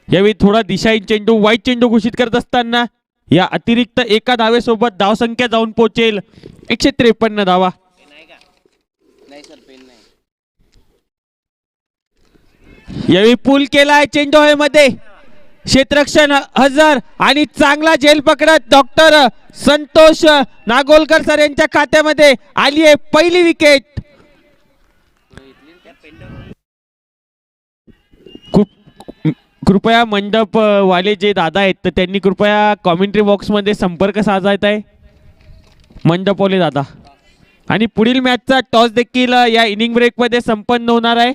यावेळी थोडा दिशाहीन चेंडू, वाईट चेंडू घोषित करत असताना या अतिरिक्त एका धावेसोबत धावसंख्या जाऊन पोहोचेल 153 धावा. नाही सर, पेन नाही. यावेळी पूल केलाय चेंडू हवेमध्ये. क्षेत्ररक्षण हजर आणि चांगला झेल पकडत डॉक्टर संतोष नागोलकर सर यांच्या खात्यामध्ये आली आहे पहिली विकेट. कृपया मंडप वाले जे दादा आहेत तर त्यांनी कृपया कॉमेंट्री बॉक्स मध्ये संपर्क साधायचा आहे. मंडपवाले दादा. आणि पुढील मॅचचा टॉस देखील या इनिंग ब्रेक मध्ये संपन्न होणार आहे.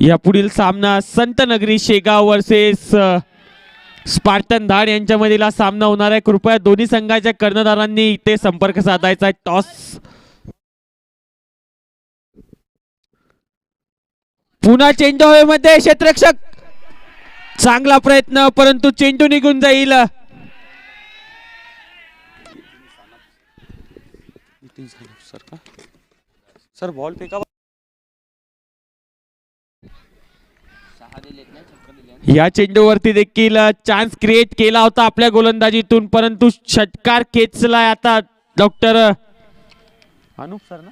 या पुढील सामना संत नगरी शेगाव वर्सेस स्पार्टन धाड यांच्यामधील हा सामना होणार आहे. कृपया दोन्ही संघाच्या कर्णधारांनी इथे संपर्क साधायचा आहे. टॉस. पुन्हा चेंडू हवेमध्ये. क्षेत्ररक्षक चांगला प्रयत्न परंतु चेंडू निघून जाईल. सर बॉल फेका. या चेंडूवरती देखील चान्स क्रिएट केला होता आपल्या गोलंदाजीतून परंतु षटकार खेचलाय आता डॉक्टर अनुप सर ना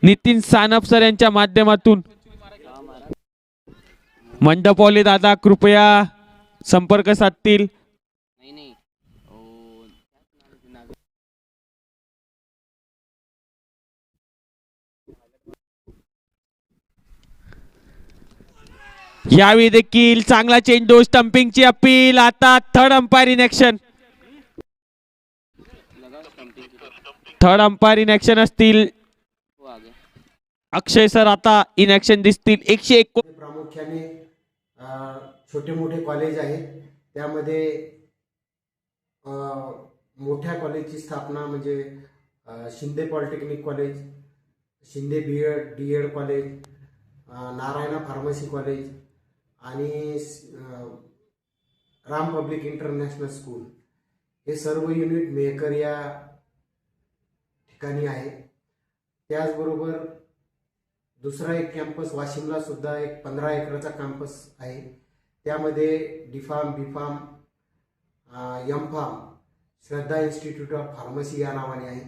नितीन सानप सर यांच्या माध्यमातून. मंडपवाले दादा कृपया संपर्क साधतील. नाही. यावेळी देखील चांगला चेंडू. स्टंपिंगची अपील. आता third umpire in action. Third umpire in action असतील अक्षय सर आता इन ऍक्शन दिसतील. 101 प्रामुख्याने छोटे मोठे कॉलेज आहेत त्यामध्ये मोठ्या कॉलेजची स्थापना म्हणजे Shinde polytechnic college, Shinde DEd college, Narayana pharmacy college आणि राम पब्लिक इंटरनॅशनल स्कूल हे सर्व युनिट मेहकर या ठिकाणी आहे. त्याचबरोबर दुसरा एक कॅम्पस वाशिमला सुद्धा एक 15 एकराचा कॅम्पस आहे. त्यामध्ये D Pharm, B Pharm, M Pharm, Shraddha institute of pharmacy या नावाने आहे.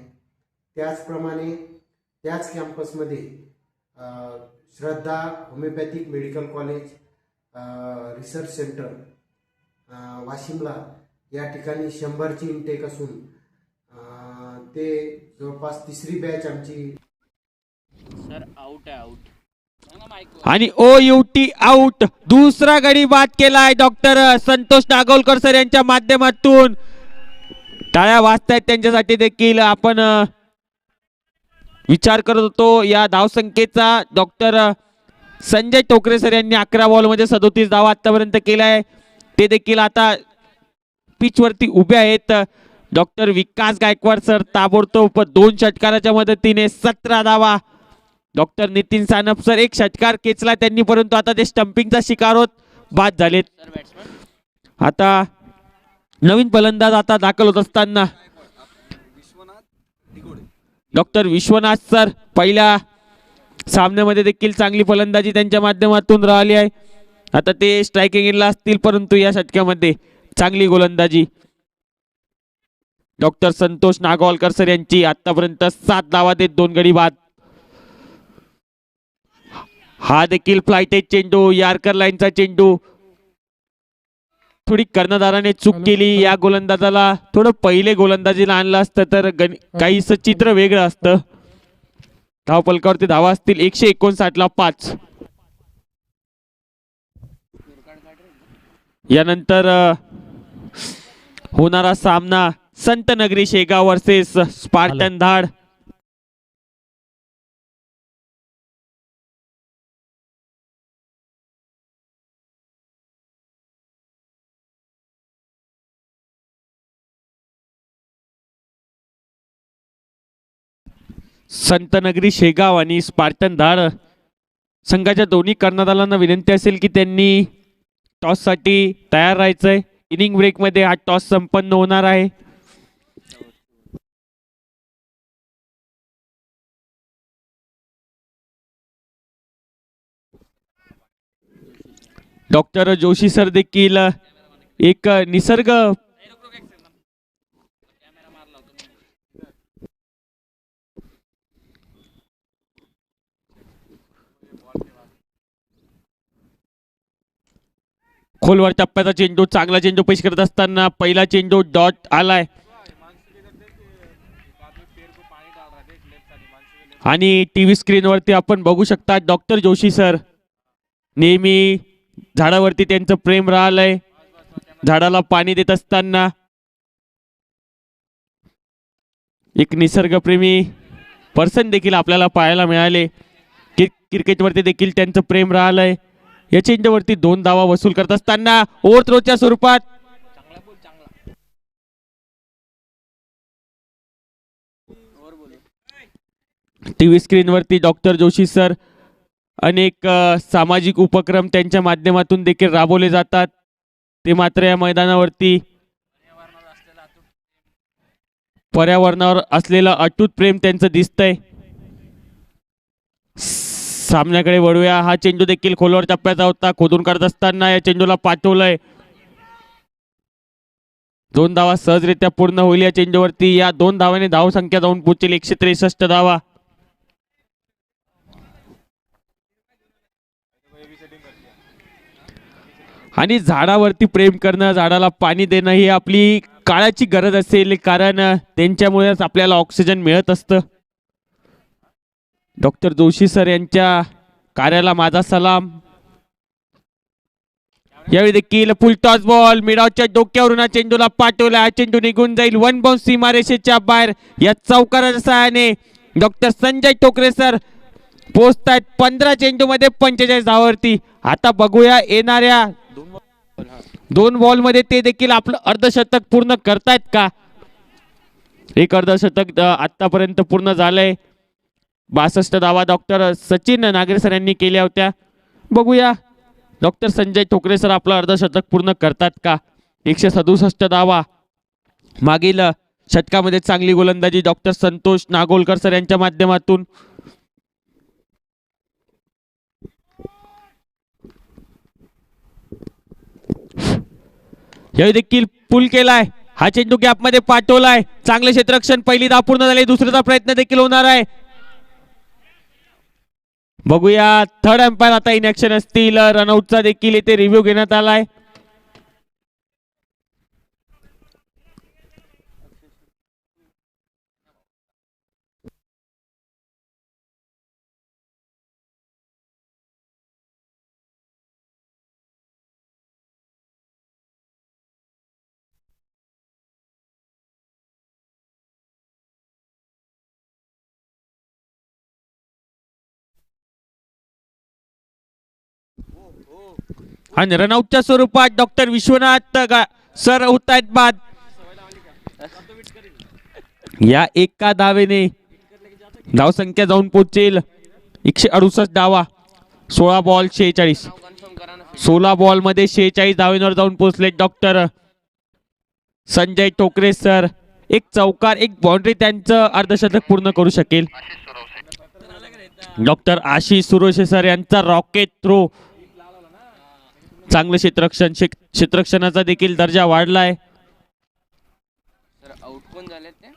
त्याचप्रमाणे त्याच कॅम्पसमध्ये Shraddha homeopathic medical college research centre वाशिमला या ठिकाणी 100ची इनटेक असून ते जवळपास तिसरी बॅच आमची. सर आउट आहे आउट. आणि OUT आउट. दुसरा गडी बाद केलाय डॉक्टर संतोष नागोलकर सर यांच्या माध्यमातून. टाळ्या वाजतायत त्यांच्यासाठी देखील. आपण विचार करत होतो या धावसंख्येचा. डॉक्टर संजय टोकरे सर यांनी 11 बॉलमध्ये 37 धावा आतापर्यंत केलाय. ते देखील आता पिच वरती उभे आहेत. डॉक्टर विकास गायकवाड सर ताबडतोब 2 षटकाराच्या मदतीने 17 धावा. डॉक्टर नितीन सानप सर 1 षटकार खेचला त्यांनी, परंतु आता ते स्टंपिंगचा शिकार होत बाद झालेत. सर बॅट्समन आता नवीन फलंदाज आता दाखल होत असताना डॉक्टर विश्वनाथ सर पहिल्या सामन्यामध्ये देखील चांगली फलंदाजी त्यांच्या माध्यमातून राहिली आहे. आता ते स्ट्रायकिंग एंडला असतील, परंतु या षटकामध्ये चांगली गोलंदाजी. डॉक्टर संतोष नागोलकर सर यांची आतापर्यंत 7 धावा देत 2 गडी बाद. हा देखील फ्लायटेज चेंडू, यार्कर लाईनचा चेंडू. थोडी कर्णधाराने चूक केली. या गोलंदाजाला थोडं पहिले गोलंदाजीला आणलं असतं तर काहीसं चित्र वेगळं असतं. धावपलकावरती धावा असतील 159 ला 5. यानंतर होणारा सामना संत नगरी शेगाव वर्सेस स्पार्टन धाड. संत नगरी शेगाव आणि स्पार्टन धाड संघाच्या दोन्ही कर्णधारांना विनंती असेल की त्यांनी टॉससाठी तयार राहायचंय. इनिंग ब्रेकमध्ये हा टॉस संपन्न होणार आहे. डॉक्टर जोशी सर देखील एक निसर्ग खोलवर टप्प्याचा चेंडू, चांगला चेंडू पेश करत असताना पहिला चेंडू डॉट आलाय. आणि टीव्ही स्क्रीनवरती आपण बघू शकता डॉक्टर जोशी सर नेहमी झाडावरती त्यांचं प्रेम राहिलंय. झाडाला पाणी देत असताना एक निसर्गप्रेमी पर्सन देखील आपल्याला पाहायला मिळाले. क्रिकेटवरती देखील त्यांचं प्रेम राहिलंय. या चेंडूवरती 2 धावा वसूल करत असताना ओव्हर थ्रोच्या स्वरूपात टीव्ही स्क्रीनवरती डॉक्टर जोशी सर अनेक सामाजिक उपक्रम त्यांच्या माध्यमातून देखील राबवले जातात. ते मात्र या मैदानावरती पर्यावरणावर असलेलं अटूट प्रेम त्यांचं दिसतंय. सामन्याकडे वळूया. हा चेंडू देखील खोलवर टप्प्याचा होता. खोदून काढत असताना या चेंडूला पाठवलंय. 2 धावा सहजरित्या पूर्ण होईल या चेंडूवरती. या 2 धावाने धावसंख्या जाऊन पोहोचेल 163 धावा. आणि झाडावरती प्रेम करणं, झाडाला पाणी देणं ही आपली काळाची गरज असेल, कारण त्यांच्यामुळेच आपल्याला ऑक्सिजन मिळत असतं. डॉक्टर जोशी सर यांच्या कार्याला माझा सलाम. यावेळी देखील फुल टॉस बॉल मिडावच्या डोक्यावरून हा चेंडूला पाठवला. हा चेंडू निघून जाईल 1 बाउन्स सीमारेषेच्या बाहेर. या चौकाराच्या सहाय्याने डॉक्टर संजय टोकरे सर पोहोचतायत 15 चेंडूमध्ये 45 धावावरती. आता बघूया येणाऱ्या 2 बॉल मध्ये ते देखील आपलं अर्धशतक पूर्ण करतायत का. एक अर्धशतक आतापर्यंत पूर्ण झालंय. 62 धावा डॉक्टर सचिन नागरे सर यांनी केल्या होत्या. बघूया डॉक्टर संजय टोकरे सर आपलं अर्धशतक पूर्ण करतात का. 167 धावा मागील षटकामध्ये चांगली गोलंदाजी डॉक्टर संतोष नागोलकर सर यांच्या माध्यमातून. यावेळी देखील पुल केलाय, हा चेंडू गॅप मध्ये पाठवलाय. चांगले क्षेत्ररक्षण, पहिली धाव पूर्ण झाली, दुसऱ्याचा प्रयत्न देखील होणार आहे. बघूया थर्ड अंपायर आता इन ऍक्शन असतील. रनआउटचा देखील इथे रिव्ह्यू घेण्यात आलाय. आणि रनआउटच्या स्वरूपात डॉक्टर विश्वनाथ सर होत आहेत बाद. या एका धावेने धावसंख्या जाऊन पोहोचेल 168 धावा. 16 बॉल 46. 16 बॉल मध्ये 46 धावेंवर जाऊन पोहोचले डॉक्टर संजय टोकरे सर. एक चौकार, एक बाउंड्री त्यांचं अर्धशतक पूर्ण करू शकेल. डॉक्टर आशिष सुरोशे सर यांचा रॉकेट थ्रो. चांगलं क्षेत्ररक्षण, क्षेत्ररक्षणाचा देखील दर्जा वाढलाय. सर आउट कोण झाले ते?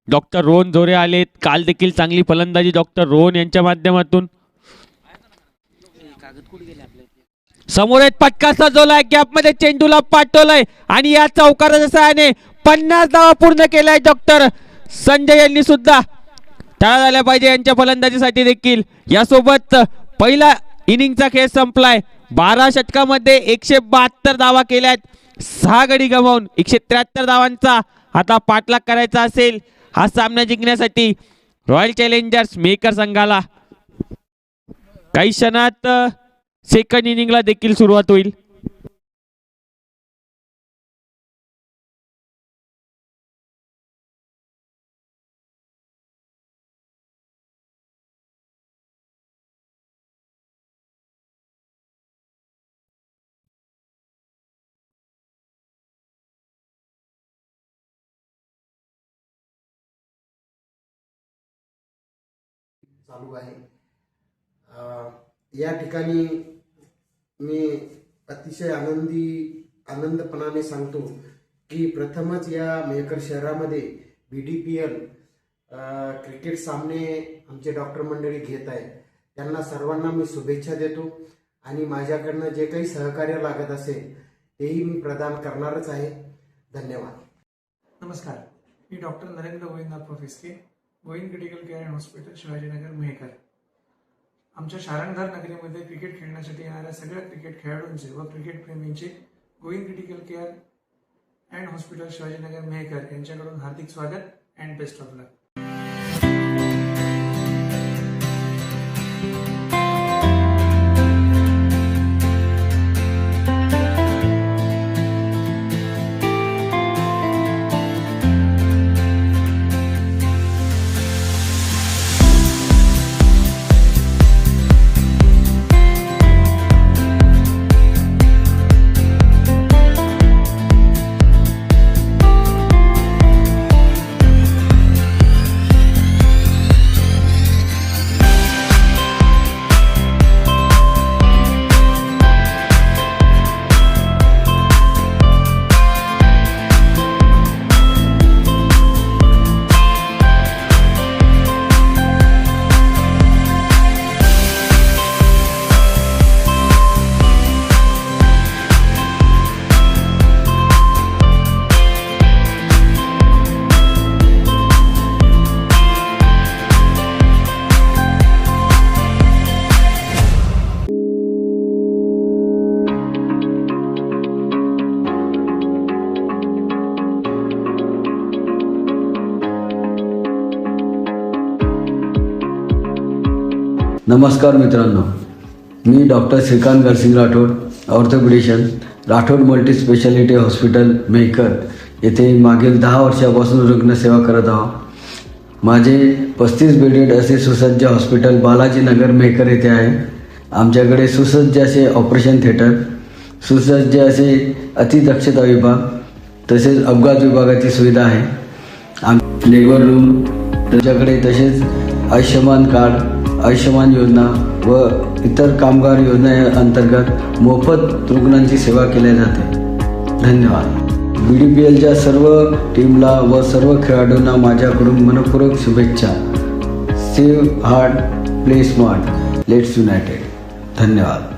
डॉक्टर रोहन जोरे आलेत. काल देखील चांगली फलंदाजी डॉक्टर रोहन यांच्या माध्यमातून. कागद कुठे गेले आपले? समोर एक फटका सजवलाय, गॅप मध्ये चेंडूला पाठवलाय आणि या चौकाराच्या सहाय्याने 50 धावा पूर्ण केलाय डॉक्टर संजय यांनी सुद्धा. टाळा झाल्या पाहिजे यांच्या फलंदाजीसाठी देखील. यासोबत पहिला इनिंगचा खेळ संपलाय. 12 षटकामध्ये 172 धावा केल्यात. 6 गडी गमावून 173 धावांचा आता पाठलाग करायचा असेल हा सामना जिंकण्यासाठी रॉयल चॅलेंजर्स मेकर संघाला. काही क्षणात सेकंड इनिंगला देखील सुरुवात होईल. चालू आहे. या ठिकाणी मी अतिशय आनंदपणाने सांगतो की प्रथमच या मेहकर शहरामध्ये BDPL क्रिकेट सामने आमचे डॉक्टर मंडळी घेत आहे. त्यांना सर्वांना मी शुभेच्छा देतो आणि माझ्याकडनं जे काही सहकार्य लागत असेल तेही मी प्रदान करणारच आहे. धन्यवाद. नमस्कार, मी डॉक्टर नरेंद्र गोविंदा प्रोफेसके, Govind critical care and hospital Shivajinagar Mehkar. आमच्या शारणधार नगरीमध्ये क्रिकेट खेळण्यासाठी येणाऱ्या सगळ्या क्रिकेट खेळाडूंचे व क्रिकेट प्रेमींचे Govind critical care and hospital Shivajinagar Mehkar यांच्याकडून हार्दिक स्वागत अँड बेस्ट ऑफ लक. नमस्कार मित्रांनो, मी doctor Shrikant Garsing Rathod, orthopedician, Rathod multi speciality hospital Mehkar येथे मागील 10 वर्षापासून रुग्णसेवा करत आहोत. माझे 35 बेडेड असे सुसज्ज हॉस्पिटल बालाजीनगर मेहकर येथे आहे. आमच्याकडे सुसज्ज असे ऑपरेशन थिएटर, सुसज्ज असे अतिदक्षता विभाग तसेच अपघात विभागाची सुविधा आहे. लेबर रूम तुमच्याकडे तसेच आयुष्यमान कार्ड, आयुष्यमान योजना व इतर कामगार योजनेअंतर्गत मोफत रुग्णांची सेवा केली जाते. धन्यवाद. BDPLच्या सर्व टीमला व सर्व खेळाडूंना माझ्याकडून मनपूर्वक शुभेच्छा. Save heart, play smart, let's United. धन्यवाद.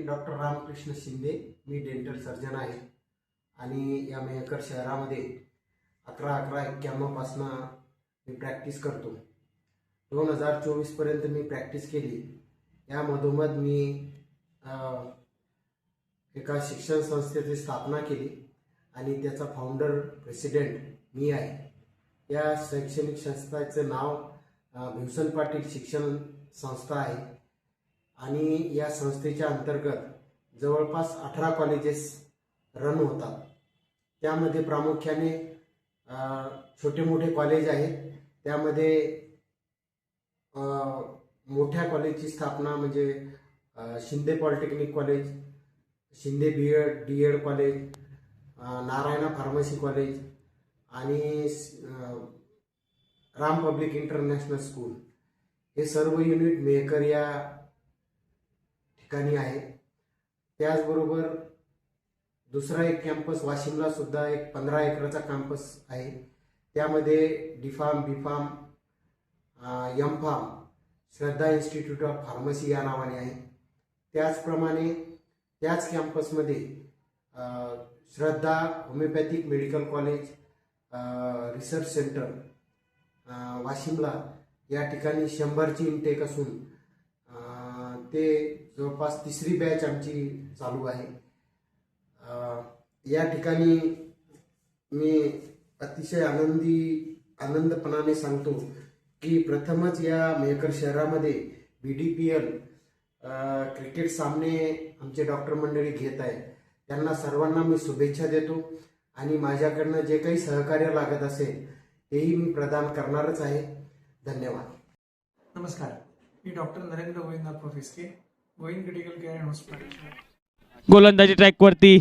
डॉक्टर रामकृष्ण शिंदे, मी डेंटल सर्जन आहे आणि या मेहकर शहरामध्ये 11/11/91 पासून मी प्रॅक्टिस करतो. 2024 पर्यंत मी प्रॅक्टिस केली. या मधोमध मी एका शिक्षण संस्थेची स्थापना केली आणि त्याचा फाउंडर प्रेसिडेंट मी आहे. या शैक्षणिक संस्थेचं नाव भिवसन पाटील शिक्षण संस्था आहे आणि या संस्थेच्या अंतर्गत जवळपास 18 कॉलेजेस रन होतात. त्यामध्ये प्रामुख्याने छोटे मोठे कॉलेज आहेत. त्यामध्ये मोठ्या कॉलेजची स्थापना म्हणजे Shinde polytechnic college, Shinde DED college, Narayana pharmacy college आणि राम पब्लिक इंटरनॅशनल स्कूल हे सर्व युनिट मेहकर या ठिकाणी आहे. त्याचबरोबर दुसरा एक कॅम्पस वाशिमला सुद्धा एक 15 एकरचा कॅम्पस आहे. त्यामध्ये D.Pharm, B.Pharm, M.Pharm Shraddha institute of pharmacy या नावाने आहे. त्याचप्रमाणे त्याच कॅम्पसमध्ये Shraddha homeopathic medical college research centre वाशिमला या ठिकाणी 100ची इनटेक असून ते जवळपास 3री बॅच आमची चालू आहे. या ठिकाणी मी अतिशय आनंदपणाने सांगतो की प्रथमच या मेहकर शहरामध्ये BDPL क्रिकेट सामने आमचे डॉक्टर मंडळी घेत आहे. त्यांना सर्वांना मी शुभेच्छा देतो आणि माझ्याकडनं जे काही सहकार्य लागत असेल तेही मी प्रदान करणारच आहे. धन्यवाद. नमस्कार, मी डॉक्टर नरेंद्र गोविंदा प्रोफेसके, Govind critical care and hospital. गोलंदाजी ट्रॅकवरती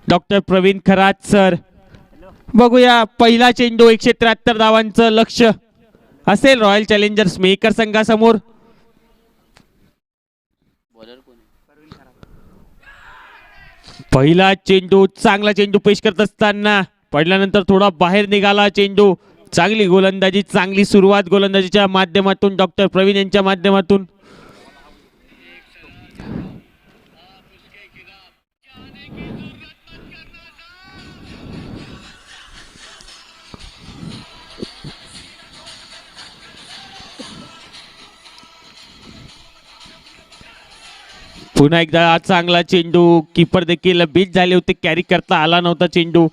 डॉक्टर प्रवीण खरात सर. बघूया पहिला चेंडू 173 धावांचं लक्ष असेल रॉयल चॅलेंजर्स मेहकर संघासमोर. पहिला चेंडू चांगला चेंडू पेश करत असताना पडल्यानंतर थोडा बाहेर निघाला चेंडू. चांगली गोलंदाजी, चांगली सुरुवात गोलंदाजीच्या माध्यमातून डॉक्टर प्रवीण यांच्या माध्यमातून. पुन्हा एकदा चांगला चेंडू, कीपर देखील बीट झाले होते, कॅरी करता आला नव्हता चेंडू.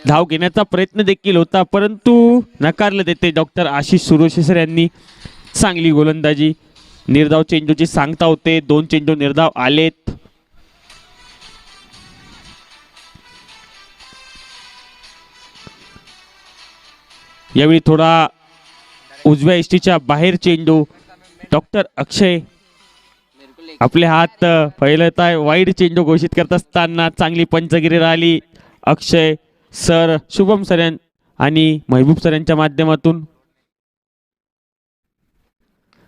धाव घेण्याचा प्रयत्न देखील होता परंतु नकारलं देते डॉक्टर आशिष सुरोशेसर यांनी. चांगली गोलंदाजी, निर्धाव चेंडूची सांगता होते. 2 चेंडू निर्धाव आलेत. यावेळी थोडा उजव्या इष्टीच्या बाहेर चेंडू. डॉक्टर अक्षय आपले हात फैलत आहे. वाईड चेंडू घोषित करत असताना चांगली पंचगिरी राहिली अक्षय सर, शुभम सर आणि महबूब सर यांच्या माध्यमातून.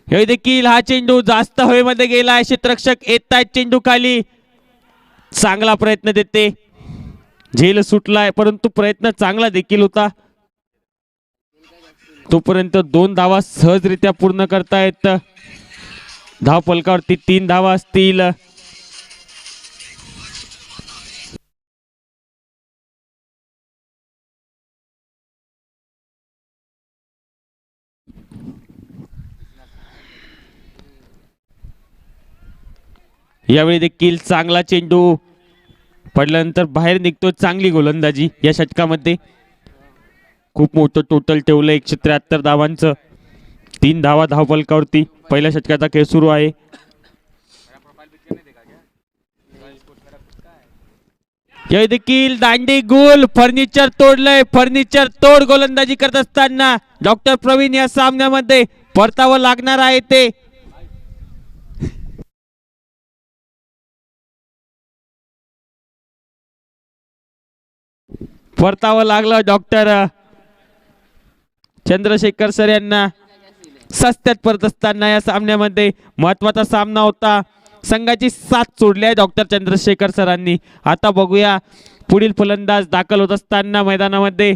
हे देखील हा चेंडू जास्त हवेमध्ये गेलाय. क्षेत्ररक्षक येत आहेत चेंडू खाली. चांगला प्रयत्न देते. झेल सुटलाय परंतु प्रयत्न चांगला देखील होता. तोपर्यंत 2 धावा सहजरित्या पूर्ण करतायत. धाव फलकावरती 3 धावा असतील. यावेळी देखील चांगला चेंडू पडल्यानंतर बाहेर निघतो. चांगली गोलंदाजी या षटकामध्ये. खूप मोठं टोटल ठेवलं 173 धावांचं. 3 धावा धाव फलकावरती. पहिल्या षटकाचा खेळ सुरू आहे. यावेळी देखील दांडी गुल. फर्निचर तोडलंय. फर्निचर तोड गोलंदाजी करत असताना डॉक्टर प्रवीण या सामन्यामध्ये परतावं लागणार आहे ते. परतावं लागलं डॉक्टर चंद्रशेखर सर यांना. सस्त्यात परत असताना या सामन्यामध्ये महत्वाचा सामना होता. संघाची साथ सोडली आहे डॉक्टर चंद्रशेखर सरांनी. आता बघूया पुढील फलंदाज दाखल होत असताना मैदानामध्ये.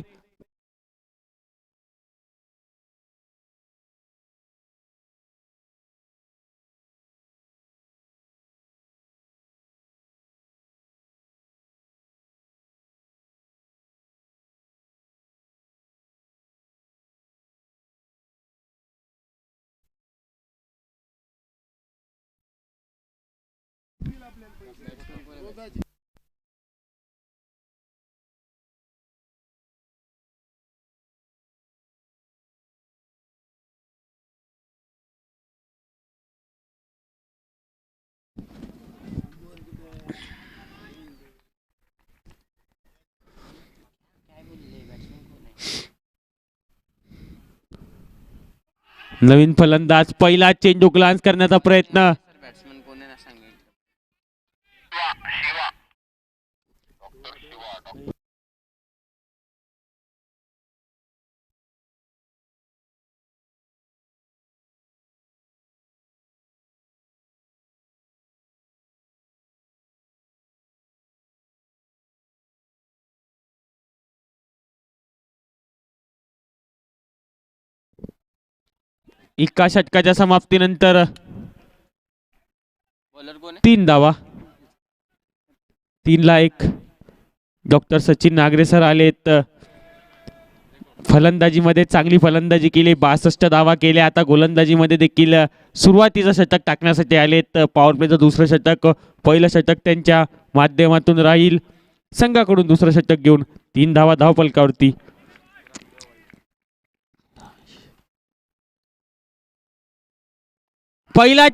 नवीन फलंदाज. पहिला चेंडू ग्लान्स करण्याचा प्रयत्न. बॅट्समन कोण आहे ना सांगेल. एका षटकाच्या समाप्तीनंतर बॉलर कोण आहे. 3 धावा. 3-1. डॉक्टर सचिन नागरे सर आलेत. फलंदाजीमध्ये चांगली फलंदाजी केली. 62 धावा केल्या. आता गोलंदाजीमध्ये देखील सुरुवातीचं षटक टाकण्यासाठी आलेत. पॉवर प्लेचं दुसरं षटक. पहिलं षटक त्यांच्या माध्यमातून राहील. संघाकडून दुसरं षटक घेऊन 3 धावा धाव फलकावरती. पहिल्या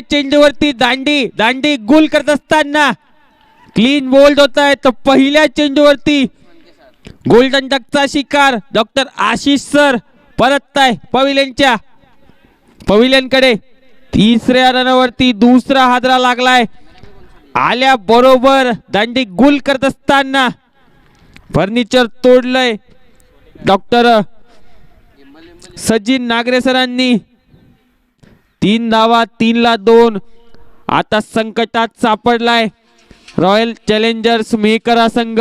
चेंडूवरती दांडी गुल करत असताना क्लीन बोल्ड होत आहे. तर पहिल्या चेंडूवरती गोल्डन डकचा शिकार डॉक्टर आशिष सर परत आहे पविलियनकडे. तिसऱ्या रनावरती दुसरा हादरा लागलाय. आल्या बरोबर दांडी गुल करत असताना फर्निचर तोडलंय डॉक्टर सचिन नागरे सरांनी. 3 धावा. 3-2. आता संकटात सापडलाय रॉयल चॅलेंजर्स मेहकरा संघ.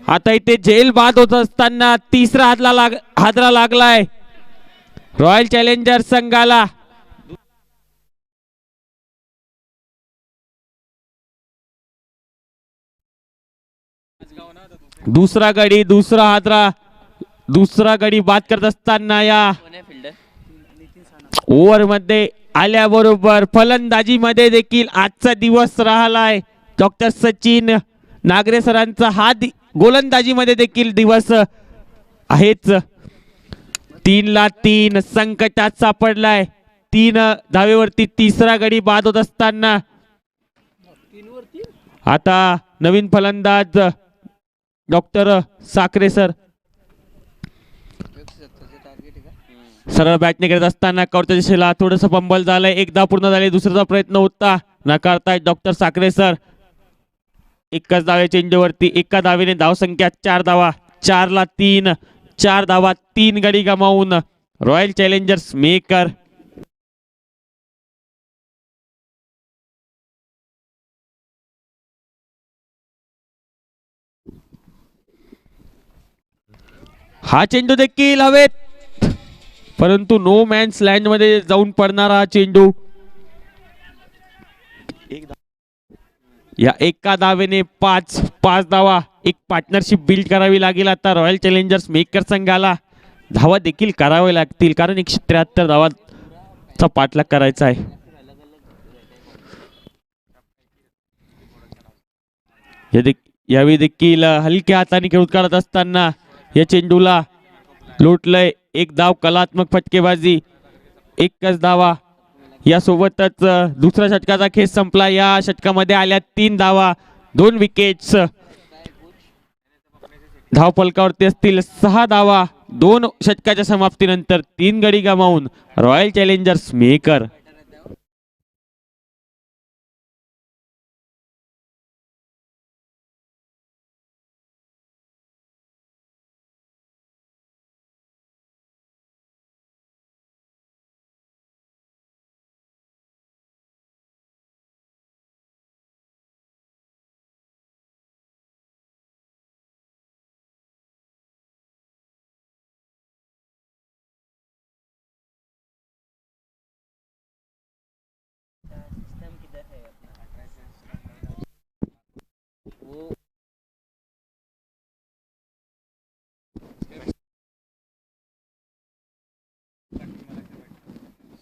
आता इथे झेल बाद होत असताना तिसरा हादरा लागलाय रॉयल चॅलेंजर संघाला. दुसरा गडी बाद करत असताना या ओव्हर मध्ये आल्याबरोबर फलंदाजी मध्ये देखील आजचा दिवस राहिलाय डॉक्टर सचिन नागरे सरांचा. हा गोलंदाजी मध्ये देखील दिवस आहेच. 3-3 संकटात सापडलाय. 3 धावेवरती तिसरा गडी बाद होत असताना आता नवीन फलंदाज डॉक्टर साखरे सर सरळ बॅटने करत असताना कवरच्या दिशेला थोडंसं पंबल झालंय. एकदा पूर्ण झाले, दुसऱ्याचा प्रयत्न होता नकारतायत डॉक्टर साखरे सर. एकच धावे चेंडूवरती, एका धावेने धावसंख्या 4 धावा. 4-3 4 धावा 3 गडी गमावून रॉयल चॅलेंजर्स मेकर हा चेंडू देखील हवेत, परंतु नो मॅन्स लँड मध्ये जाऊन पडणारा हा चेंडू. या एका धावेने 5 धावा. एक पार्टनरशिप बिल्ड करावी लागेल आता रॉयल चॅलेंजर्स मेकर संघाला. धावा देखील करावे लागतील कारण 173 धावाचा पाठलाग करायचा आहे. यावेळी देखील हलक्या हाताने खेळून काढत असताना या चेंडूला लोटलंय. एक धाव, कलात्मक फटकेबाजी, एकच धावा. यासोबतच दुसऱ्या षटकाचा खेळ संपला. या षटकामध्ये आल्या 3 धावा, 2 विकेट्स. धाव फलकावरती असतील 6 धावा. 2 षटकाच्या समाप्तीनंतर 3 गडी गमावून रॉयल चॅलेंजर्स मेकर सिस्टम किधर है अपना वो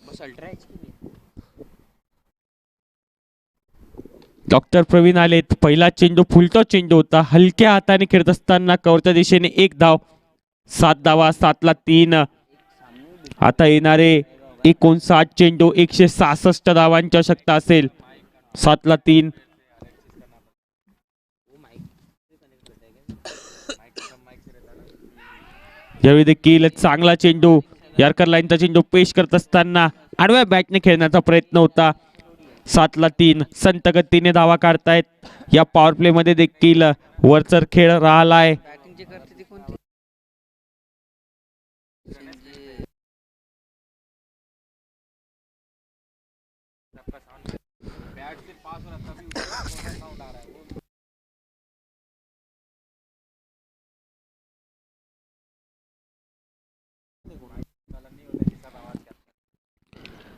बस अल्ट्रा एचपी में डॉक्टर प्रवीण आलेत. पहिला चेंडू फुलटॉस चेंडू होता. हलक्या हाताने खेळत असताना कवरच्या दिशेने 1 धाव. 7 धावा, 7-3. आता येणारे 59 चेंडू 166 धावांची आवश्यकता असेल. 7-3. यावेळी देखील चांगला चेंडू यार्कर लाईनचा चेंडू पेश करत असताना आडव्या बॅटने खेळण्याचा प्रयत्न होता. 7-3 संत गतीने धावा काढतायत. या पॉवर प्ले मध्ये देखील वरचर खेळ राहिलाय. बैटिंग जे करते ती कोणती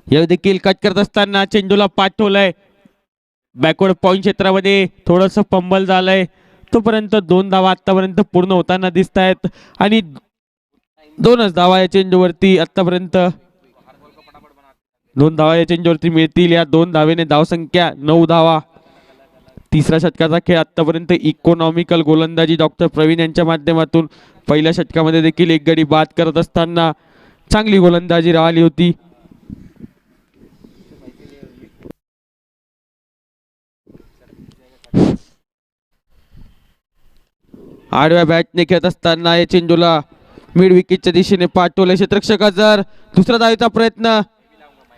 यावेळी देखील कट करत असताना चेंडूला पाठवलंय. बॅकवर्ड पॉइंट क्षेत्रामध्ये थोडंसं पंबल झालंय. तोपर्यंत 2 धावा आतापर्यंत पूर्ण होताना दिसत आहेत आणि 2च धावा या चेंडूवरती आतापर्यंत 2 धावा या चेंडूवरती मिळतील. या 2 धावेने धावसंख्या 9 धावा. तिसऱ्या षटकाचा खेळ आतापर्यंत इकॉनॉमिकल गोलंदाजी डॉक्टर प्रवीण यांच्या माध्यमातून पहिल्या षटकामध्ये देखील 1 गडी बाद करत असताना चांगली गोलंदाजी राहिली होती. आडव्या बॅटने खेळत असताना या चेंडूला मिड विकेटच्या दिशेने पाठवले. क्षेत्ररक्षक जर दुसरा धावेचा प्रयत्न,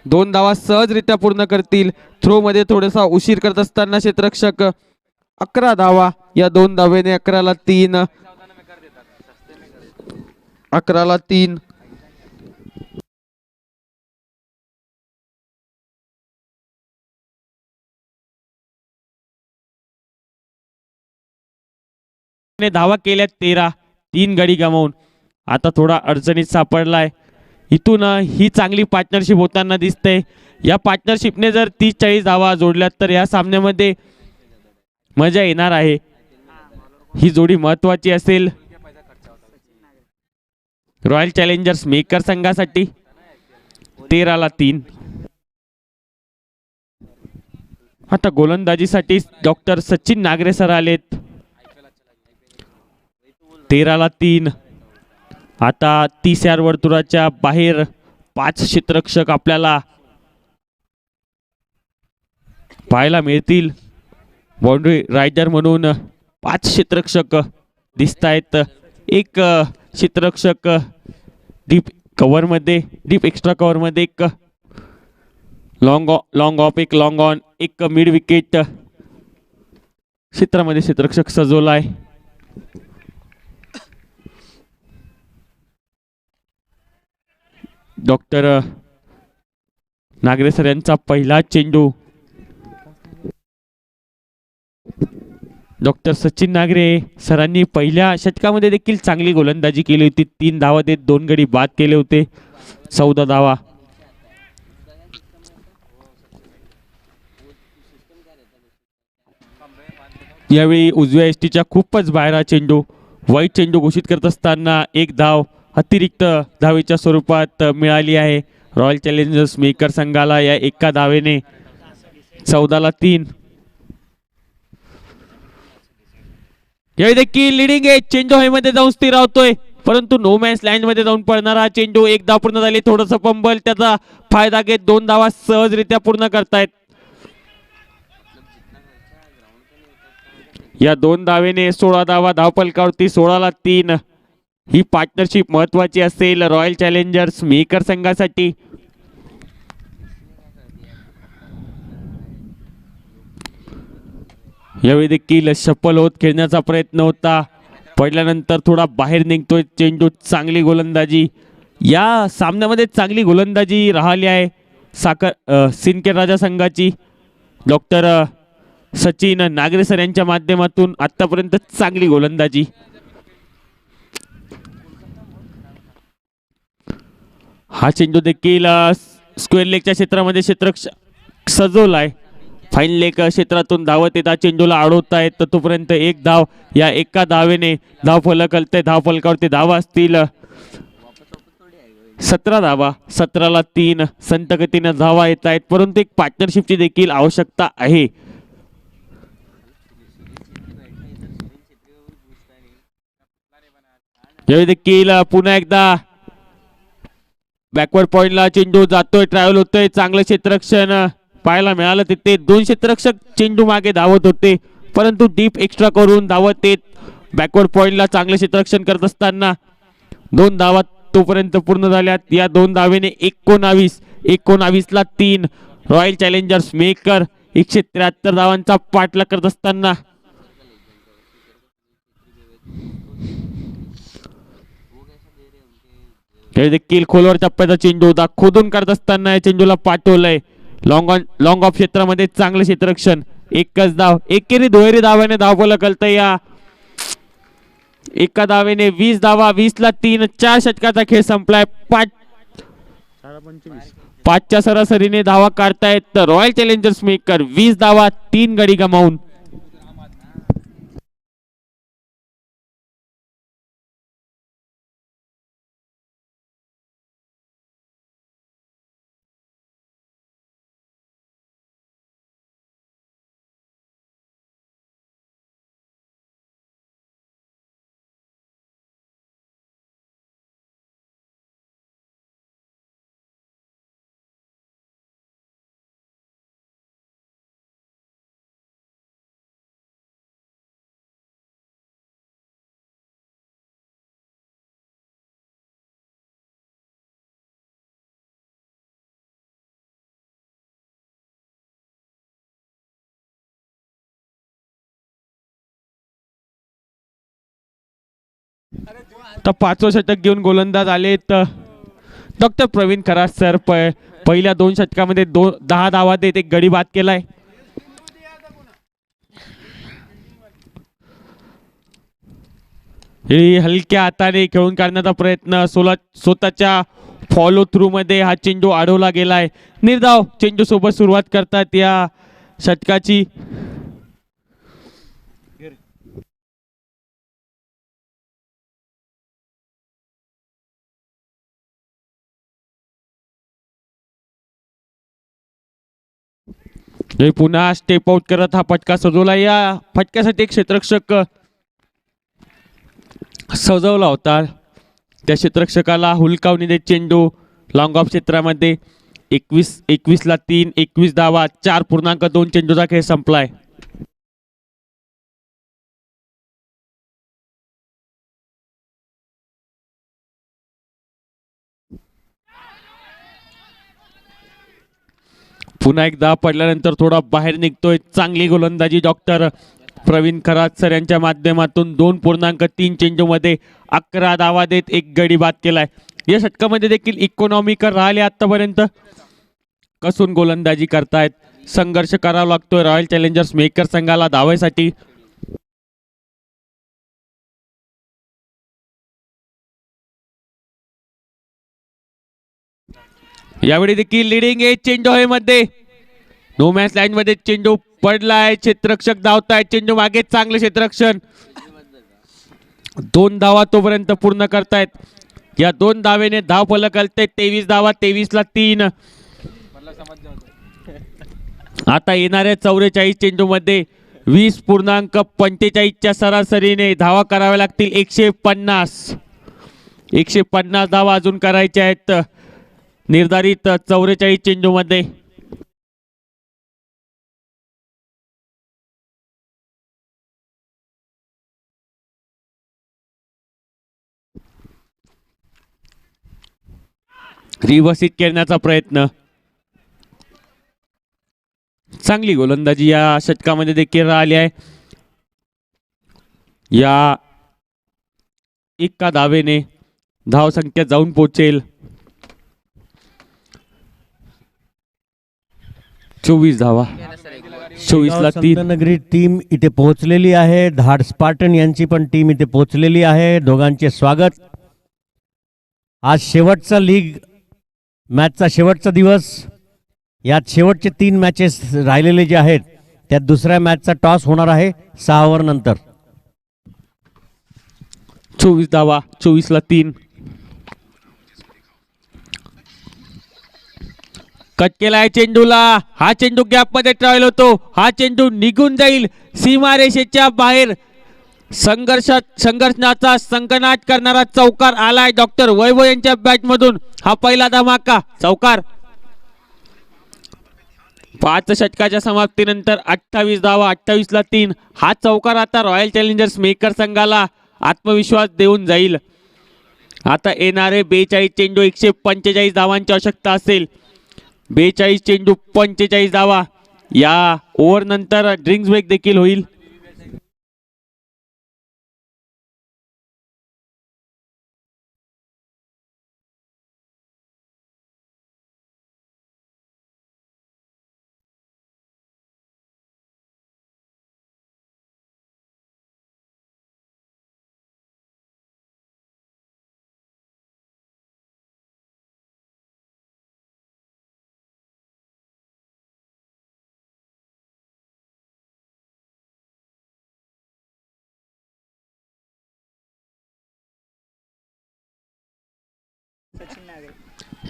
2 धावा सहजरित्या पूर्ण करतील. थ्रो मध्ये थोडासा उशीर करत असताना क्षेत्ररक्षक 11 धावा. या 2 धावेने 11-3. 11-3. ने धावा केल्या 13, 3 गडी गमावून आता थोडा अडचणीत सापडलाय. इथून ही चांगली पार्टनरशिप होताना दिसते. या पार्टनरशिपने जर 30-40 धावा जोडल्यात तर या सामन्यामध्ये मजा येणार आहे. ही जोडी महत्वाची असेल रॉयल चॅलेंजर्स मेकर संघासाठी. 13ला 3. आता गोलंदाजीसाठी डॉक्टर सचिन नागरे सर आलेत. 13ला 3. आता 30 यार्ड वर्तुळाच्या बाहेर 5 क्षेत्ररक्षक आपल्याला पाहायला मिळतील. बाउंड्री रायडर म्हणून 5 क्षेत्ररक्षक दिसत आहेत. एक क्षेत्ररक्षक डीप कव्हरमध्ये, डीप एक्स्ट्रा कव्हरमध्ये, एक लॉंग ऑफ, एक लॉंग ऑन, एक मिड विकेट क्षेत्रामध्ये क्षेत्ररक्षक सजवलाय. डॉक्टर नागरे सर यांचा पहिला चेंडू. डॉक्टर सचिन नागरे सरांनी पहिल्या षटकामध्ये देखील चांगली गोलंदाजी केली होती. 3 धावा देत 2 गडी बाद केले होते. 14 धावा. यावेळी उजव्या एसटीच्या खूपच बाहेर चेंडू. वाईट चेंडू घोषित करत असताना 1 धाव अतिरिक्त धावेच्या स्वरूपात मिळाली आहे रॉयल चॅलेंजर्स मेकर संघाला. या एका धावेने 14ला 3. यावेळी देखील लिडिंग आहे. चेंडू हवेमध्ये जाऊन स्थिरावतोय परंतु नो मॅन्स लँड मध्ये जाऊन पडणारा चेंडू. 1 धाव पूर्ण झाली. थोडंसं पंबल, त्याचा फायदा घेत 2 धावा सहजरित्या पूर्ण करतायत. या 2 धावेने 16 धावा धावफलकावरती. 16ला 3. ही पार्टनरशिप महत्वाची असेल रॉयल चॅलेंजर्स मेकर संघासाठी. यावेळी देखील शफल होत खेळण्याचा प्रयत्न होता. पडल्यानंतर थोडा बाहेर निघतोय चेंडू. चांगली गोलंदाजी या सामन्यामध्ये, चांगली गोलंदाजी राहिली आहे सिंदखेड राजा संघाची. डॉक्टर सचिन नागरे सर यांच्या माध्यमातून आतापर्यंत चांगली गोलंदाजी. हा चेंडू देखील स्क्वेअर लेगच्या क्षेत्रामध्ये क्षेत्ररक्षक सजवलाय. फाईन लेग क्षेत्रातून धावत येतात चेंडूला अडवतायत. तर तोपर्यंत 1 धाव. या एका धावेने धावफलक हलते. धावफलकावरती धावा असतील 17 धावा. 17ला 3. संत गतीने धावा येत आहेत परंतु एक पार्टनरशिपची देखील आवश्यकता आहे. यावेळी देखील पुन्हा एकदा बॅकवर्ड पॉइंटला चेंडू जातोय. ट्रॅव्हल होतोय. चांगलं क्षेत्ररक्षण पाहायला मिळालं. तिथे 2 क्षेत्ररक्षक चेंडू मागे धावत होते परंतु डीप एक्स्ट्रा करून धावत येत बॅकवर्ड पॉइंटला चांगलं क्षेत्ररक्षण करत असताना 2 धावा तोपर्यंत पूर्ण झाल्यात. या 2 धावेने 19ला 3. रॉयल चॅलेंजर्स मेकर 173 धावांचा पाठलाग करत असताना हे देखील खोलवर टप्प्याचा चेंडू होता. खोदून करत असताना या चेंडूला पाठवलंय. लॉंग ऑफ क्षेत्रामध्ये चांगलं क्षेत्ररक्षण. 1च धाव. एकेरी दुहेरी धाव्याने धावफलक हलतंय. या एका धावेने 20 धावा. 20ला 3. 4 षटकाचा खेळ संपलाय. 5च्या सरासरीने धावा काढतायत रॉयल चॅलेंजर्स मेकर. 20 धावा 3 गडी गमावून. तर 5वं षटक घेऊन गोलंदाज आलेत डॉक्टर प्रवीण खरात सर. पहिल्या 2 षटकामध्ये 10 धावा देत 1 गडी बाद केलाय. ही हलक्या हाताने खेळून काढण्याचा प्रयत्न, स्वतःच्या फॉलो थ्रू मध्ये हा चेंडू अडवला गेलाय. निर्धाव चेंडू सोबत सुरुवात करतात या षटकाची. पुन्हा स्टेप आउट करत हा फटका सजवला. या फटक्यासाठी एक क्षेत्ररक्षक सजवला होता. त्या क्षेत्ररक्षकाला हुलकावणी देत चेंडू लॉंग ऑफ क्षेत्रामध्ये 21ला 3, 21 धावा, 4.2 चेंडूचा खेळ संपलाय. पुन्हा एकदा पडल्यानंतर थोडा बाहेर निघतोय. चांगली गोलंदाजी डॉक्टर प्रवीण खरात सर यांच्या माध्यमातून 2.3 चेंडूमध्ये 11 धावा देत एक गडी बाद केलाय. या षटकामध्ये देखील इकॉनॉमिकल राहिले आतापर्यंत. कसून गोलंदाजी करतायत. संघर्ष करावा लागतोय रॉयल चॅलेंजर्स मेकर संघाला धावायसाठी. यावेळी देखील लिडिंग एज चेंडू आहे मध्ये. नो मॅच लाईन मध्ये चेंडू पडलाय. क्षेत्ररक्षक धावताय. चेंडू मागे चांगले क्षेत्ररक्षण. 2 धावा तोपर्यंत पूर्ण करतायत. या 2 धावेने धाव फलक हलते. 23 धावा, 23ला 3. आता येणाऱ्या 44 चेंडू मध्ये 20.45च्या सरासरीने धावा कराव्या लागतील. 150 धावा अजून करायच्या आहेत निर्धारित 44 चेंडू मध्ये. रिवर्सित करण्याचा प्रयत्न. चांगली गोलंदाजी या षटकामध्ये देखील राहिली आहे. या एका धावेने धाव संख्या जाऊन पोहोचेल 24 धावा. 24ला 3. नगरी टीम इथे पोहोचलेली आहे. धाड स्पार्टन यांची पण टीम इथे पोहोचलेली आहे. दोघांचे स्वागत. आज शेवटचा लीग मॅचचा शेवटचा दिवस. यात शेवटचे 3 मॅचेस राहिलेले जे आहेत त्यात दुसऱ्या मॅचचा टॉस होणार आहे 6 ओव्हर नंतर. 24 धावा, 24ला 3. कट केलाय चेंडूला. हा चेंडू गॅप मध्ये ट्रायल होतो. हा चेंडू निघून जाईल सीमारेषेच्या बाहेर. संघर्षाचा संकनाट करणारा चौकार आलाय डॉक्टर वैभव यांच्या बॅट मधून. हा पहिला धमाका चौकार. 5 षटकाच्या समाप्तीनंतर 28 धावा, 28ला 3. हा चौकार आता रॉयल चॅलेंजर्स मेकर संघाला आत्मविश्वास देऊन जाईल. आता येणारे 42 चेंडू 145 धावांची आवश्यकता असेल. 42 चेंडू 45 धावा. या ओव्हर नंतर ड्रिंक्स ब्रेक देखील होईल.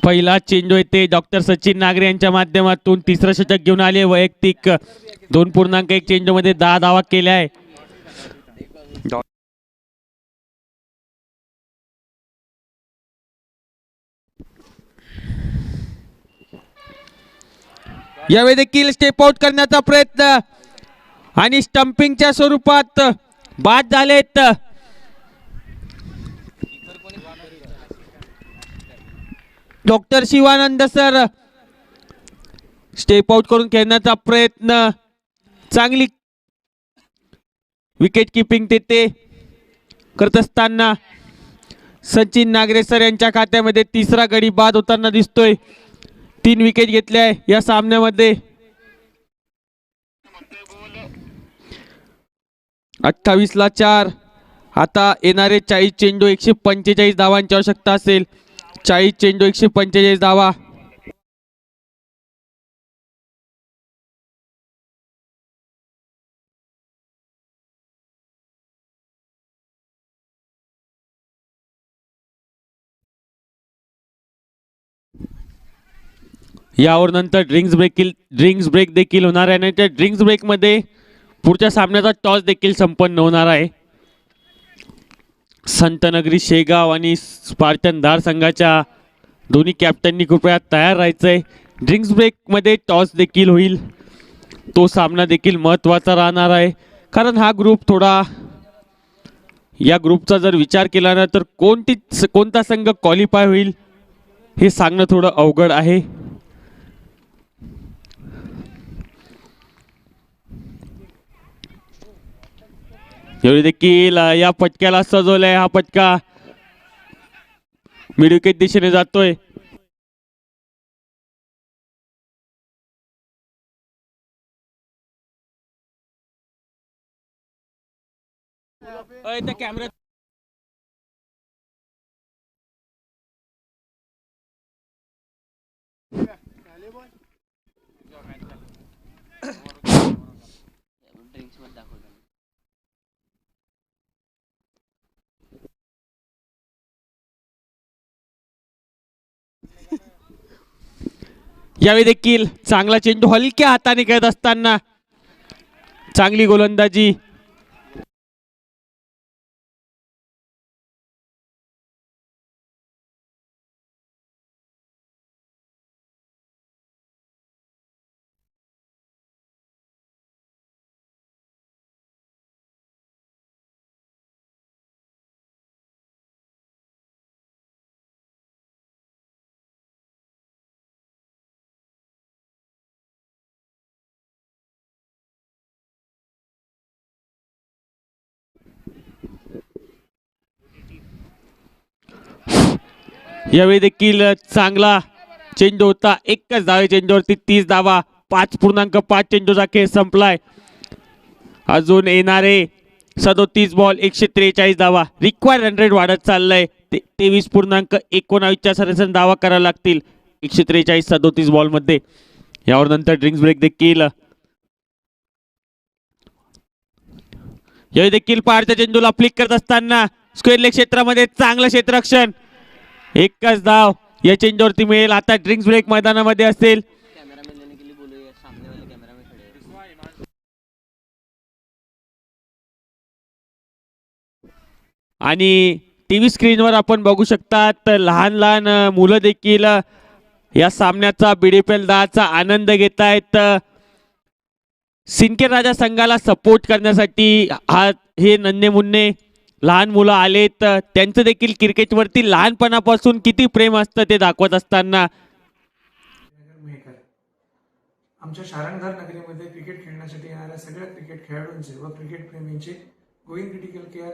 पहिला चेंडू येते डॉक्टर सचिन नागरे यांच्या माध्यमातून. तिसरं षटक घेऊन आले. वैयक्तिक 2.1 चेंडू मध्ये 10 धावा केल्या आहे. यावेळी देखील स्टेप आउट करण्याचा प्रयत्न आणि स्टंपिंगच्या स्वरूपात बाद झालेत. Doctor Shivanand sir step out करून खेळण्याचा प्रयत्न. चांगली विकेट किपिंग तेथे करत असताना सचिन नागरे सर यांच्या खात्यामध्ये तिसरा गडी बाद होताना दिसतोय. 3 विकेट घेतल्या या सामन्यामध्ये. 28ला 4 आता येणारे 40 चेंडू 145 धावांची आवश्यकता असेल. 40 चेंडू 145 धावा. यावर नंतर ड्रिंक्स ब्रेक देखील होणार आहे आणि त्या ड्रिंक्स ब्रेकमध्ये पुढच्या सामन्याचा टॉस देखील संपन्न होणार आहे. संतनगरी शेगाव आणि स्पार्टन धार संघाच्या दोन्ही कॅप्टननी कृपया तयार राहायचंय. ड्रिंक्स ब्रेकमध्ये टॉस देखील होईल. तो सामना देखील महत्त्वाचा राहणार आहे, कारण हा ग्रुप थोडा, या ग्रुपचा जर विचार केला ना तर कोणता संघ क्वालिफाय होईल हे सांगणं थोडं अवघड आहे. एवढी देखील या पटक्याला सजवलाय. हा पटका मिडविकेट दिशेने जातोय. कॅमेरा ड्रिंक्स मध्ये दाखवतो. यावेळी देखील चांगला चेंडू हलक्या हाताने खेळत असताना चांगली गोलंदाजी. यावेळी देखील चांगला चेंडू होता. एकच धावे चेंडूवरती 30 धावा. 5.5 चेंडूचा खेळ संपलाय. अजून येणारे 37 बॉल 143 धावा. रिक्वायर्ड रन रेट वाढत चाललंय. 23.19च्या सरासरी धावा करायला लागतील 143 37 बॉल मध्ये. यावर नंतर ड्रिंक्स ब्रेक देखील. यावेळी देखील पारच्या चेंडूला फ्लिक करत असताना स्क्वेअर लेग क्षेत्रामध्ये चांगलं क्षेत्ररक्षण. एकच धाव या चेंडूवरती मिळेल. आता ड्रिंक्स ब्रेक मैदानामध्ये असेल. कैमरामैन लेने के लिए बोलो, ये सामने वाले कैमरा में खड़े हैं. आणि टीव्ही स्क्रीनवर आपण बघू शकतात लहान लहान मुलं देखील या सामन्याचा BDPL 10चा आनंद घेत आहेत. सिंदखेड राजा संघाला सपोर्ट करण्यासाठी हे नन्हे मुन्ने लहान मुलं आलेत. त्यांचं देखील क्रिकेटवरती लहानपणापासून किती प्रेम असतं ते दाखवत असताना मेहकर. आमच्या शारणधार नगरीमध्ये क्रिकेट खेळण्यासाठी येणाऱ्या सगळ्या क्रिकेट खेळाडूंचे व क्रिकेट प्रेमींचे Govind critical care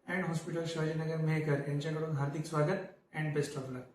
and hospital Shivajinagar Mehkar यांच्याकडून हार्दिक स्वागत अँड बेस्ट ऑफ लक.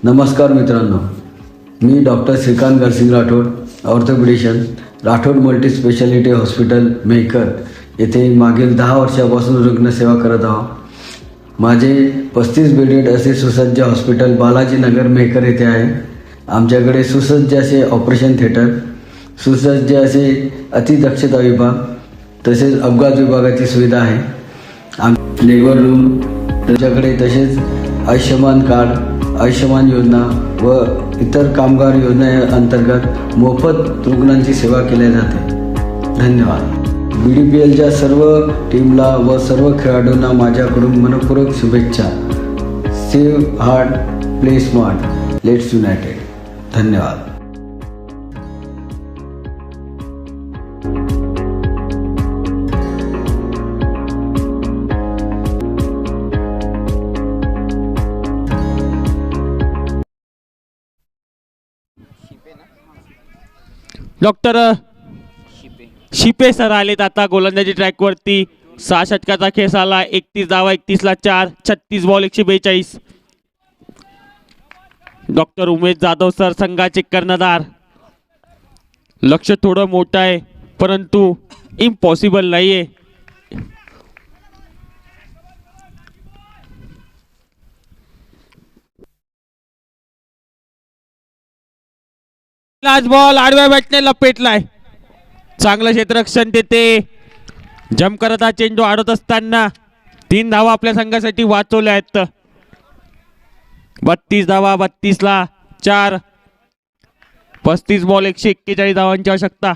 नमस्कार मित्रांनो, मी doctor Shrikant Garsing Rathod, orthopedician, Rathod multi speciality hospital Mehkar येथे मागील 10 वर्षापासून रुग्णसेवा करत आहोत। माझे 35 बेडेड असे सुसज्ज हॉस्पिटल बालाजीनगर मेहकर येथे आहे। आमच्याकडे सुसज्ज असे ऑपरेशन थिएटर, सुसज्ज असे अतिदक्षता विभाग तसेच अपघात विभागाची सुविधा आहे। लेबर रूम तुमच्याकडे तसेच आयुष्यमान कार्ड, आयुष्यमान योजना व इतर कामगार योजनेअंतर्गत मोफत रुग्णांची सेवा केली जाते। धन्यवाद। BDPLच्या सर्व टीमला व सर्व खेळाडूंना माझ्याकडून मनपूर्वक शुभेच्छा। Save heart, play smart, let's United. धन्यवाद। डॉक्टर शिपे सर आलेत आता गोलंदाजी ट्रॅकवरती। 6 षटकाचा खेळ झाला, 31 धावा, 31ला 4, 36 ball 142। Doctor Umesh Jadhav sir संघाचे कर्णधार। लक्ष थोडं मोठं आहे परंतु इम्पॉसिबल नाहीये। लास्ट बॉल आडव्या बॅटने लपेटलाय, चांगलं क्षेत्ररक्षण देते। जम करत हा चेंडू आडत असताना 3 धावा आपल्या संघासाठी वाचवल्या आहेत। 32 धावा, 32ला 4, 35 बॉल 141 धावांची आवश्यकता।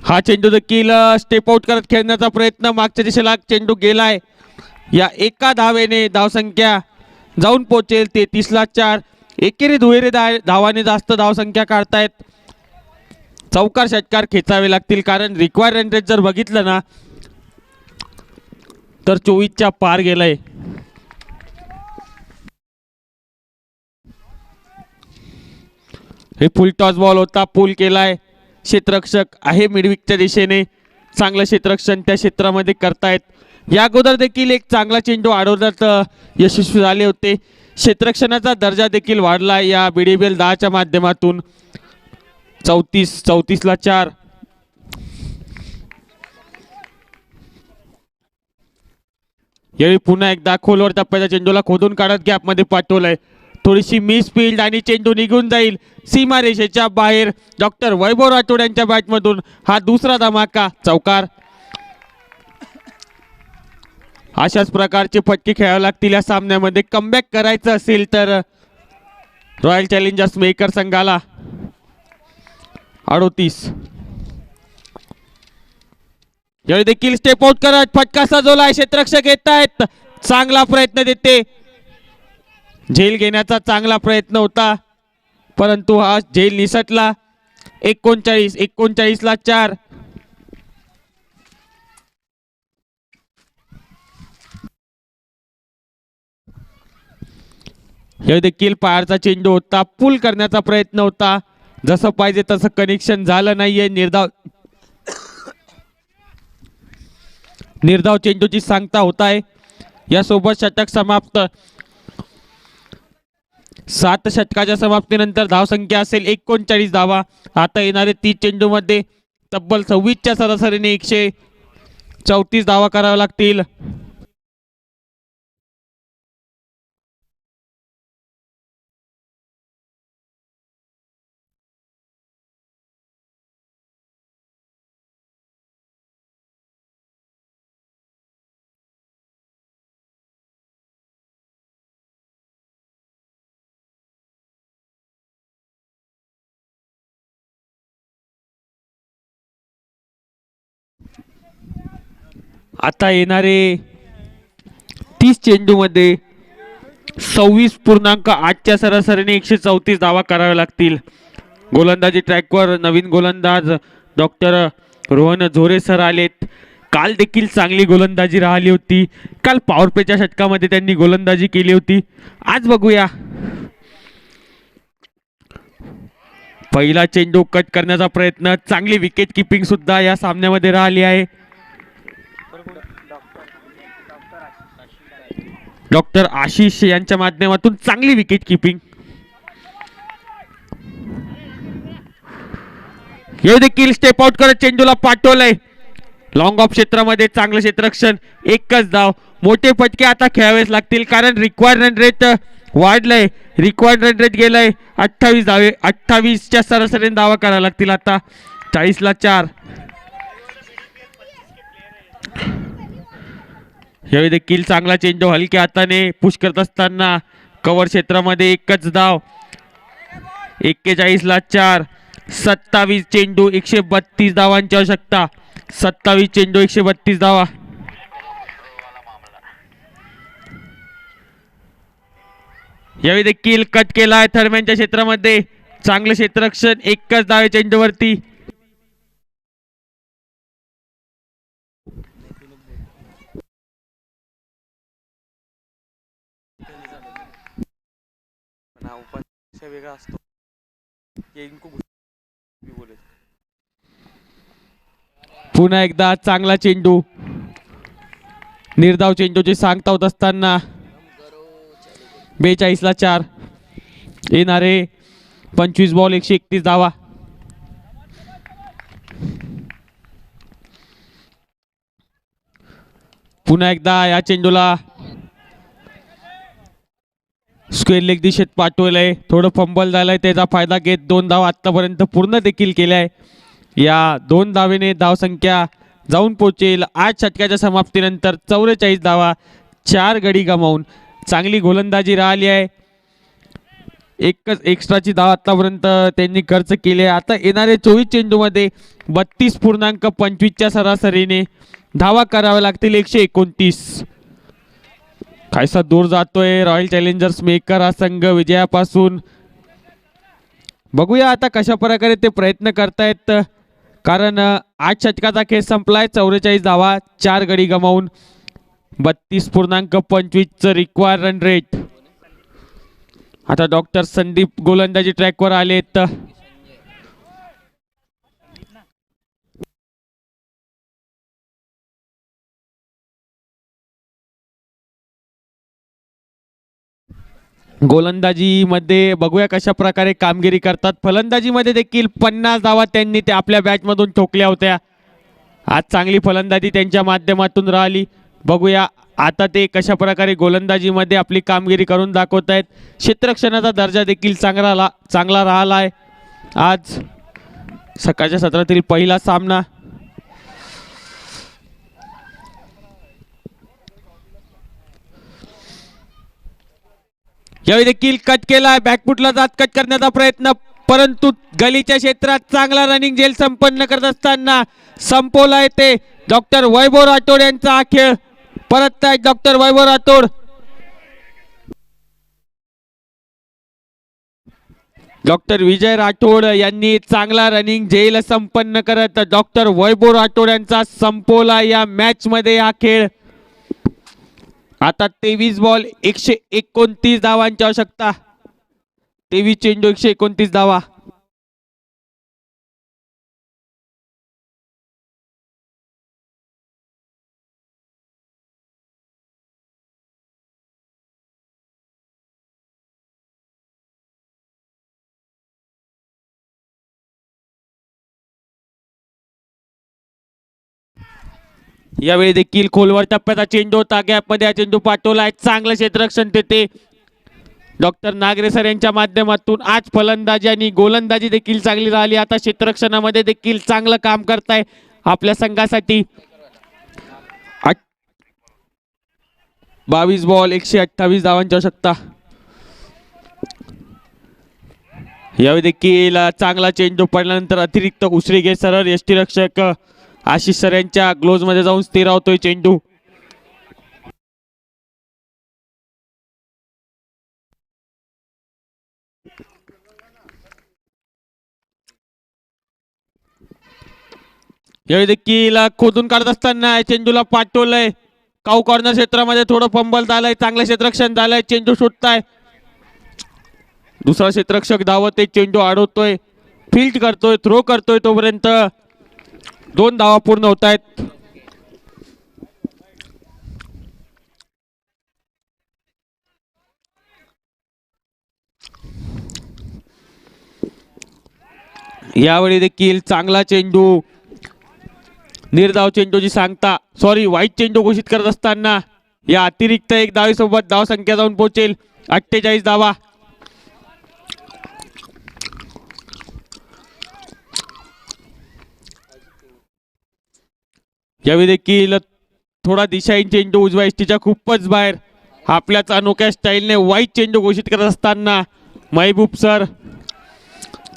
हा चेंडू देखील स्टेप आउट करत खेळण्याचा प्रयत्न, मागच्या दिशेला चेंडू गेलाय। या एका धावेने धावसंख्या जाऊन पोहोचेल 33ला 4। एकेरी दुहेरी धावाने जास्त धावसंख्या काढतायत। चौकार षटकार खेचावे लागतील कारण रिक्वायर रन रेट जर बघितलं ना तर 24च्या पार गेलंय। हे फुल टॉस बॉल होता, पुल केलाय। क्षेत्ररक्षक आहे मिडविकच्या दिशेने, चांगलं क्षेत्ररक्षण त्या क्षेत्रामध्ये करतायत। या अगोदर देखील एक चांगला चेंडू अडवण्यात यशस्वी झाले होते। क्षेत्ररक्षणाचा दर्जा देखील वाढला या BDPL 10च्या माध्यमातून। 34ला 4। यावेळी पुन्हा एकदा खोलवर टप्प्याच्या चेंडूला खोदून काढत गॅपमध्ये पाठवलंय। थोडीशी मिस फील्ड आणि चेंडू निघून जाईल सीमारेषेच्या बाहेर। डॉक्टर वैभव राठोड यांच्या बॅटमधून हा दुसरा धमाका, चौकार। अशाच प्रकारचे फटके खेळावे लागतील या सामन्यामध्ये कमबॅक करायचं असेल तर रॉयल चॅलेंजर्स मेहकर संघाला। 38 यावेळी देखील स्टेप आउट करत फटका सजवलाय, क्षेत्ररक्षक येत आहेत, चांगला प्रयत्न देते। झेल घेण्याचा चांगला प्रयत्न होता परंतु हा झेल निसटला। 39ला 4। हे देखील पायाचा चेंडू होता, पुल करण्याचा प्रयत्न होता, जसं पाहिजे तसं कनेक्शन झालं नाहीये। निर्धाव चेंडूची सांगता होत आहे। यासोबत षटक समाप्त। 7 षटकाच्या समाप्तीनंतर धावसंख्या असेल 39 धावा। आता येणारे 30 चेंडूमध्ये तब्बल 26च्या सरासरीने 134 धावा कराव्या लागतील। आता येणारे 30 चेंडूमध्ये 26.8च्या सरासरीने 134 धावा कराव्या लागतील। गोलंदाजी ट्रॅकवर नवीन गोलंदाज डॉक्टर रोहन झोरे सर आलेत। काल देखील चांगली गोलंदाजी राहिली होती, काल पॉवर प्लेच्या षटकामध्ये त्यांनी गोलंदाजी केली होती। आज बघूया, पहिला चेंडू कट करण्याचा प्रयत्न, चांगली विकेट किपिंग सुद्धा या सामन्यामध्ये राहिली आहे। डॉक्टर आशिष यांच्या माध्यमातून चांगली विकेट किपिंग. हे देखील स्टेप आउट करत चेंडूला पाठवलंय लॉंग ऑफ क्षेत्रामध्ये. चांगलं क्षेत्ररक्षण, एकच धाव. मोठे फटके आता खेळावेच लागतील कारण रिक्वायर्ड रन रेट वाढलंय. रिक्वायर्ड रन रेट गेलंय 28 धावे. 28च्या सरासरीने धावा करायला लागतील आता. 40ला 4. यावेळी देखील चांगला चेंडू हलक्या हाताने पुश करत असताना कव्हर क्षेत्रामध्ये एकच धाव. 41ला 4. 27 चेंडू 132 धावांची आवश्यकता. 27 चेंडू 132 धावा. यावेळी देखील कट केलाय थर्मॅनच्या क्षेत्रामध्ये. चांगलं क्षेत्ररक्षण, एकच धाव चेंडूवरती. वेगळा असतो. पुन्हा एकदा चांगला चेंडू. निर्धाव चेंडूची सांगता होत असताना 42ला 4. येणारे 25 बॉल 131 धावा. पुन्हा एकदा या चेंडूला स्क्वेअर लेग दिशेत पाठवलंय. थोडं फंबल झालंय, त्याचा फायदा घेत 2 धावा आतापर्यंत पूर्ण देखील केल्याय. या 2 धावेने धावसंख्या जाऊन पोहोचेल 8 षटकाच्या समाप्तीनंतर 44 धावा. 4 गडी गमावून चांगली गोलंदाजी राहिली आहे. एकच एक्स्ट्राची धाव आतापर्यंत त्यांनी खर्च केली आहे. आता येणारे 24 चेंडूमध्ये 32.25च्या सरासरीने धावा कराव्या लागतील. 129. काहीसा दूर जातोय रॉयल चॅलेंजर्स मेकर हा संघ विजयापासून. बघूया आता कशा प्रकारे ते प्रयत्न करतायत कारण 8 षटकाचा खेळ संपलाय. 44 धावा, 4 गडी गमावून 32.25चं रिक्वायर रन रेट. आता डॉक्टर संदीप गोलंदाजी ट्रॅकवर आलेत. गोलंदाजीमध्ये बघूया कशा प्रकारे कामगिरी करतात. फलंदाजीमध्ये देखील 50 धावा त्यांनी ते आपल्या बॅटमधून ठोकल्या होत्या. आज चांगली फलंदाजी त्यांच्या माध्यमातून राहिली. बघूया आता ते कशा प्रकारे गोलंदाजीमध्ये आपली कामगिरी करून दाखवत आहेत. क्षेत्ररक्षणाचा दर्जा देखील चांगला राहिला आहे. आज सकाळच्या सत्रातील पहिला सामना. यावेळी देखील कट केलाय. बॅकफुटला जात कट करण्याचा प्रयत्न, परंतु गलीच्या क्षेत्रात चांगला रनिंग झेल संपन्न करत असताना संपवला येते. डॉक्टर वैभव राठोड यांचा हा खेळ परत आहे. डॉक्टर वैभव राठोड. डॉक्टर विजय राठोड यांनी चांगला रनिंग झेल संपन्न करत डॉक्टर वैभव राठोड यांचा संपवला या मॅच मध्ये हा खेळ. आता 23 बॉल 129 धावांची आवश्यकता. 23 चेंडू 129 धावा. यावेळी देखील खोलवर टप्प्याचा चेंडू होता. गॅपमध्ये हा चेंडू पाठवलाय. चांगलं क्षेत्ररक्षण तेथे डॉक्टर नागरे सर यांच्या माध्यमातून. आज फलंदाजी आणि गोलंदाजी देखील चांगली राहिली. आता क्षेत्ररक्षणामध्ये देखील चांगलं काम करताय आपल्या संघासाठी. 22 बॉल 128 धावांची आवश्यकता. यावेळी देखील चांगला चेंडू पडल्यानंतर अतिरिक्त उसळी घेत सरळ यष्टीरक्षक आशिष सर यांच्या ग्लोव्ज मध्ये जाऊन स्थिर होतोय चेंडू. यावेळी देखील खोदून काढत असताना चेंडूला पाठवलंय. काऊ कॉर्नर क्षेत्रामध्ये थोडं फंबल झालंय. चांगलं क्षेत्ररक्षण झालंय. चेंडू सुटताय. दुसरा क्षेत्ररक्षक धावत चेंडू अडवतोय, फील्ड करतोय, थ्रो करतोय. तोपर्यंत 2 धावा पूर्ण होत आहेत. यावेळी देखील चांगला चेंडू, निर्धाव चेंडूची सांगता वाईट चेंडू घोषित करत असताना या अतिरिक्त एक धावेसोबत धावसंख्या जाऊन पोहोचेल 48 धावा. यावेळी देखील थोडा दिशाहीन चेंडू उजव्या इष्टीच्या खूपच बाहेर. आपल्याच अनोख्या स्टाईलने वाईट चेंडू घोषित करत असताना महबूब सर,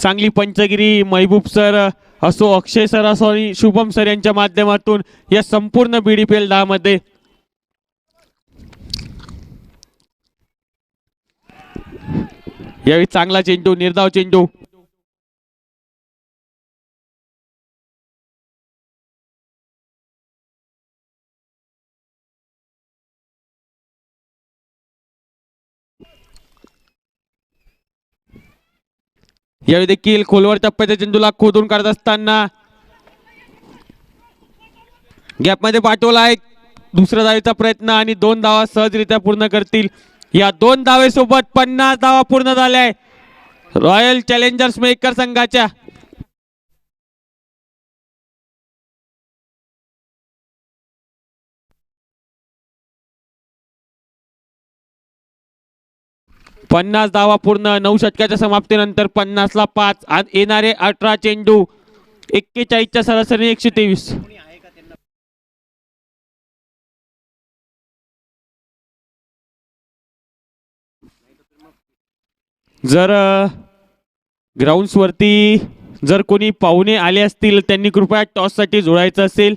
चांगली पंचगिरी, महबूब सर असो, अक्षय सर असो आणि शुभम सर यांच्या माध्यमातून या संपूर्ण BDPL 10 मध्ये यावेळी चांगला चेंडू, निर्धाव चेंडू. यावेळी देखील खोलवर टप्प्याच्या चेंडूला खोदून काढत असताना गॅपमध्ये पाठवला एक दुसऱ्या धावेचा प्रयत्न आणि 2 धावा सहजरित्या पूर्ण करतील. या 2 धावेसोबत 50 धावा पूर्ण झाल्या आहे रॉयल चॅलेंजर्स मेहकर संघाच्या. पन्नास धावा पूर्ण 9 षटकाच्या समाप्तीनंतर 50 ला 5. येणारे 18 चेंडू 41च्या सरासरी 123. जर ग्राउंड्स वरती जर कोणी पाहुणे आले असतील त्यांनी कृपया टॉस साठी जोडायचं असेल.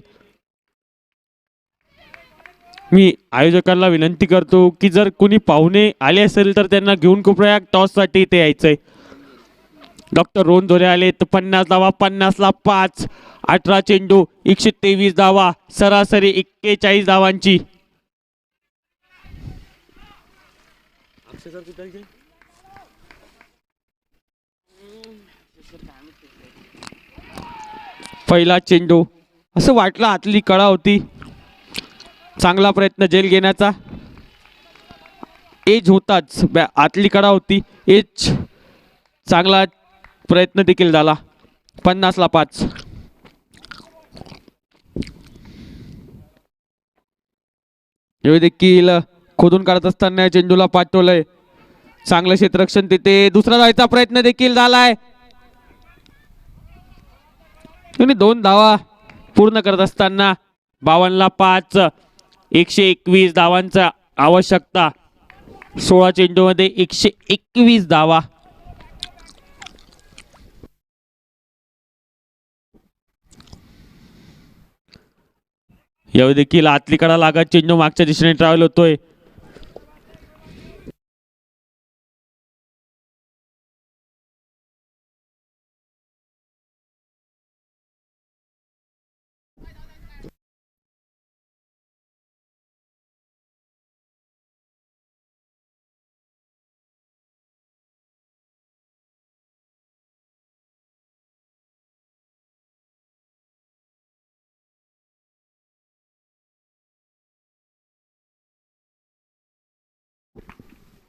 मी आयोजकांना विनंती करतो की जर कोणी पाहुणे आले असेल तर त्यांना घेऊन कृपया टॉस साठी इथे यायचंय. डॉक्टर रोहन धोरे आले तर 50 धावा, 50 ला 5. 18 चेंडू 123 धावा, सरासरी 41 धावांची. पहिला चेंडू असं वाटलं आतली कळा होती. चांगला प्रयत्न झेल घेण्याचा. एज होताच आतली कडा होती. एज चांगला प्रयत्न देखील झाला. 50 ला 5. यावेळी देखील खोदून काढत असताना चेंडूला पाठवलंय. चांगलं क्षेत्ररक्षण तिथे. दुसरा धावायचा प्रयत्न देखील झालाय. 2 धावा पूर्ण करत असताना 52 ला 5. 121 धावांचा आवश्यकता. 16 चेंडू मध्ये 121 धावा. यावेळी देखील आतली कडा लागत चेंडू मागच्या दिशेने ट्रॅव्हल होतोय.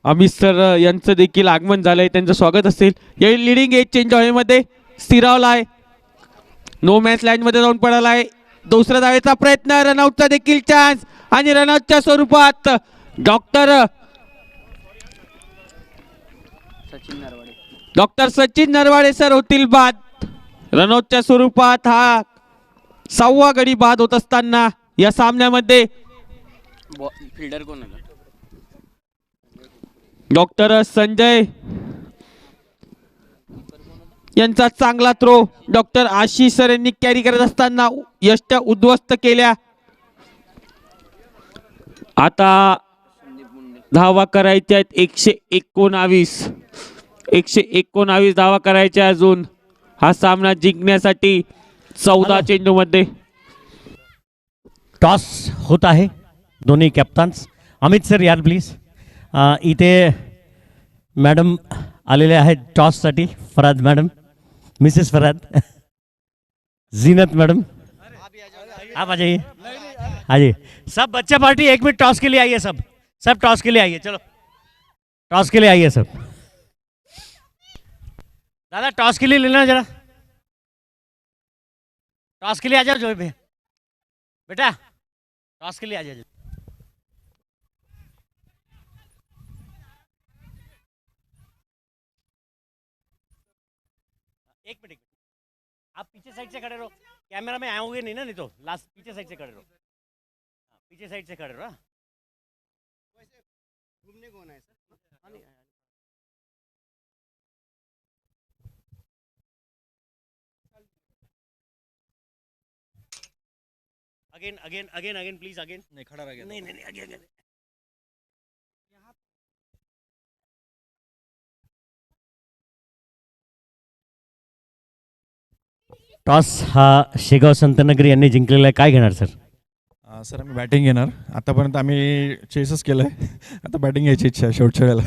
अमित सर यांचं देखील आगमन झालंय. त्यांचं स्वागत असेल. यावेळी लिडिंग एज चेंज हवेमध्ये स्थिरावला आहे. नो मॅच लाईन मध्ये जाऊन पडाला आहे. दुसऱ्या धावेचा प्रयत्न, रनआउटचा देखील चान्स आणि रनआउटच्या स्वरूपात डॉक्टर सचिन नरवाडे सर होतील बाद. रनआउटच्या स्वरूपात हा 6वा गडी बाद होत असताना या सामन्यामध्ये फिल्डर कोण आहे? डॉक्टर संजय यांचा चांगला थ्रो डॉक्टर आशिष सर यांनी कॅरी करत असताना यष्ट्या उद्ध्वस्त केल्या. आता धावा करायच्या आहेत 119 धावा करायच्या अजून हा सामना जिंकण्यासाठी. 14 चेंडू मध्ये टॉस होत आहे. दोन्ही कॅप्टन्स. अमित सर यार प्लीज. इथे मॅडम आलेले आहेत टॉससाठी. फराद मॅडम, मिसेस फराद, जीनत मैडम, आप आ जाइए, आ जाइए सब. बच्चा पार्टी 1 मिनट टॉस के लिए आइए. सब टॉस के लिए आइए. चलो टॉस के लिए आइए सब. दादा टॉस के लिए लेना जरा. टॉस के लिए आ जाओ जो बेटा, टॉस के लिए आ जाओ। एक मिनट, आप पीछे साइड से खड़े रहो, कैमरा में आओगे नहीं ना, नहीं तो लास्ट पीछे साइड से खड़े रहो, पीछे साइड से खड़े रहो। घूमने कौन है sir? Again again again again please, again नहीं खड़ा रह गया, नहीं नहीं अगेन अगेन। टॉस हा शेगाव संतनगरी यांनी जिंकलेला आहे, काय घेणार सर? सर आम्ही बॅटिंग घेणार. आतापर्यंत आम्ही चेसच केलं आहे, आता बॅटिंग घ्यायची इच्छा आहे शेवटच्या वेळेला.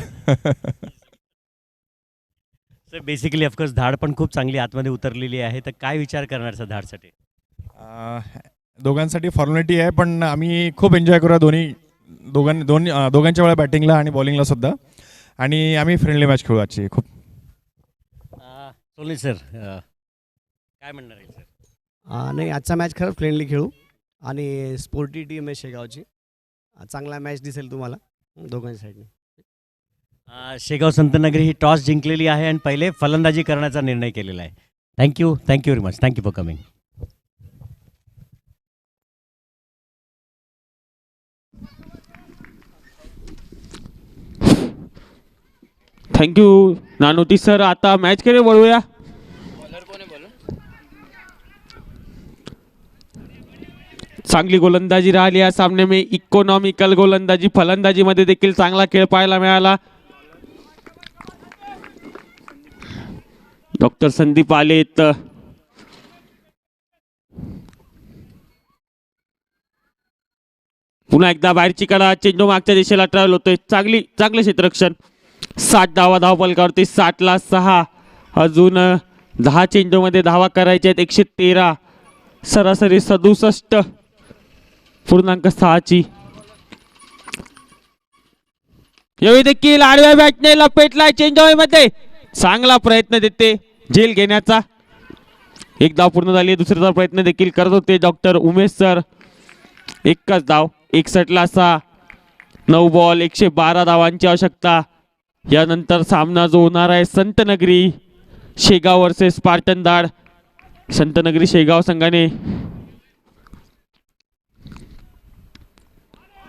सर बेसिकली ऑफकोर्स धाड पण खूप चांगली आतमध्ये उतरलेली आहे, तर काय विचार करणार सर धाडसाठी? दोघांसाठी फॉर्मॅलिटी आहे, पण आम्ही खूप एन्जॉय करूया दोघांच्या वेळा बॅटिंगला आणि बॉलिंगला सुद्धा, आणि आम्ही फ्रेंडली मॅच खेळू आजची खूप. सोनी सर काय म्हणणार आहे सर? नाही, आजचा मॅच खरंच फ्रेंडली खेळू आणि स्पोर्टी टीम आहे शेगावची. चांगला मॅच दिसेल तुम्हाला दोघांच्या साईडने. शेगाव संतनगरी ही टॉस जिंकलेली आहे आणि पहिले फलंदाजी करण्याचा निर्णय केलेला आहे. Thank you very much, thank you for coming. Thank you Nanoti sir. आता मॅचकडे वळूया. चांगली गोलंदाजी राहिली या सामने में, इकॉनॉमिकल गोलंदाजी, फलंदाजीमध्ये देखील चांगला खेळ पाहायला मिळाला. डॉक्टर संदीप आलेत. पुन्हा एकदा बाहेरची कडा, चेंडू मागच्या दिशेला ट्रॅव्हल होतोय. चांगले क्षेत्ररक्षण. 60 धावा धावफलकावरती, 60ला 6. अजून 10 चेंडूमध्ये धावा करायच्या आहेत. 113, सरासरी 67.6ची. यावेळी देखील आडव्या बॅटने लपेटलाय चेंडूमध्ये. चांगला प्रयत्न देते झेल घेण्याचा. एक धाव पूर्ण झाली, दुसऱ्याचा प्रयत्न देखील करत होते डॉक्टर उमेश सर. एकच धाव, 61ला 6. 9 बॉल, 112 धावांची आवश्यकता. यानंतर सामना जो होणार आहे संतनगरी शेगाव वर्सेस स्पार्टन धाड. संतनगरी शेगाव संघाने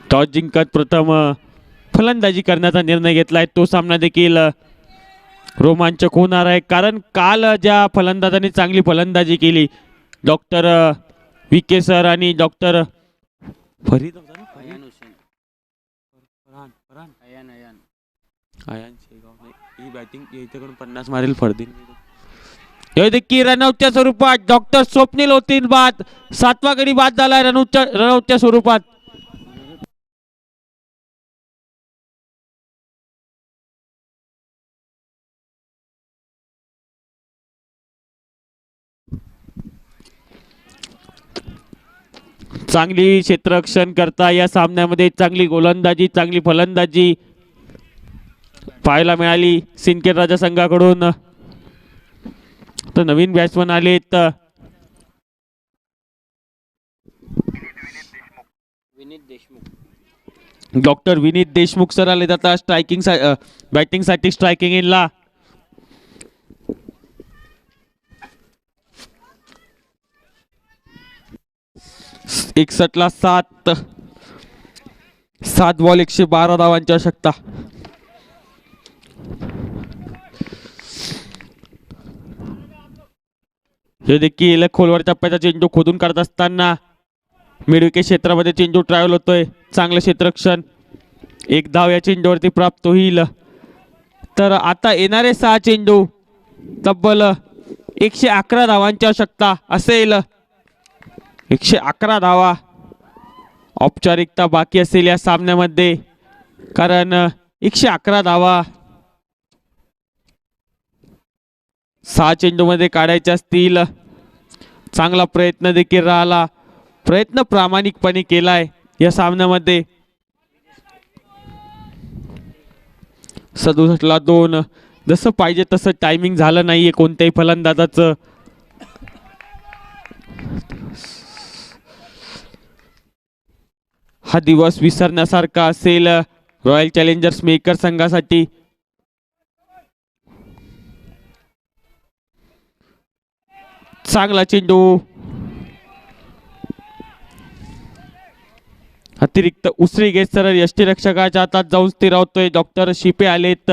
टॉस जिंकत प्रथम फलंदाजी करण्याचा निर्णय घेतलाय. तो सामना देखील रोमांचक होणार आहे, कारण काल ज्या फलंदाजांनी चांगली फलंदाजी केली, डॉक्टर विके सर आणि डॉक्टर फरीद अयान हुसेन, आयान शेगाव ही बॅटिंग याच्याकडून 50 मारेल फरदीन. देखील रनआउटच्या स्वरूपात डॉक्टर स्वप्नील होतील बाद. 7वा गडी बाद झालाय रनआउटच्या स्वरूपात. चांगली क्षेत्ररक्षण करता या सामन्यामध्ये चांगली गोलंदाजी, चांगली फलंदाजी पाहायला मिळाली सिंदखेड राजा संघाकडून. तर नवीन बॅट्समन आलेत. विनीत देशमुख, डॉक्टर विनीत देशमुख सर आले आता स्ट्रायकिंग बॅटिंग साठी स्ट्रायकिंग इनला. एकसठला 7 बॉल 112 धावांची आवश्यकता. हे देखील खोलवर टप्प्याचा चेंडू खोदून काढत असताना मिडविकेट क्षेत्रामध्ये चेंडू ट्रॅव्हल होतोय. चांगलं क्षेत्ररक्षण. 1 धाव या चेंडूवरती प्राप्त होईल. तर आता येणारे 6 चेंडू तब्बल 111 धावांची आवश्यकता असेल. 111 धावा औपचारिकता बाकी असेल या सामन्यामध्ये, कारण 111 धावा 6 चेंडूमध्ये काढायचे असतील. चांगला प्रयत्न देखील राहिला. प्रयत्न प्रामाणिकपणे केलाय या सामन्यामध्ये. 67ला 2. जसं पाहिजे तसं टायमिंग झालं नाहीये कोणत्याही फलंदाजाचं. हा दिवस विसरण्यासारखा असेल रॉयल चॅलेंजर्स मेकर संघासाठी. चांगला चेंडू, अतिरिक्त उसळी घेत सरळ यष्टीरक्षकाच्या हातात जाऊन स्थिरावतोय. डॉक्टर शिपे आलेत.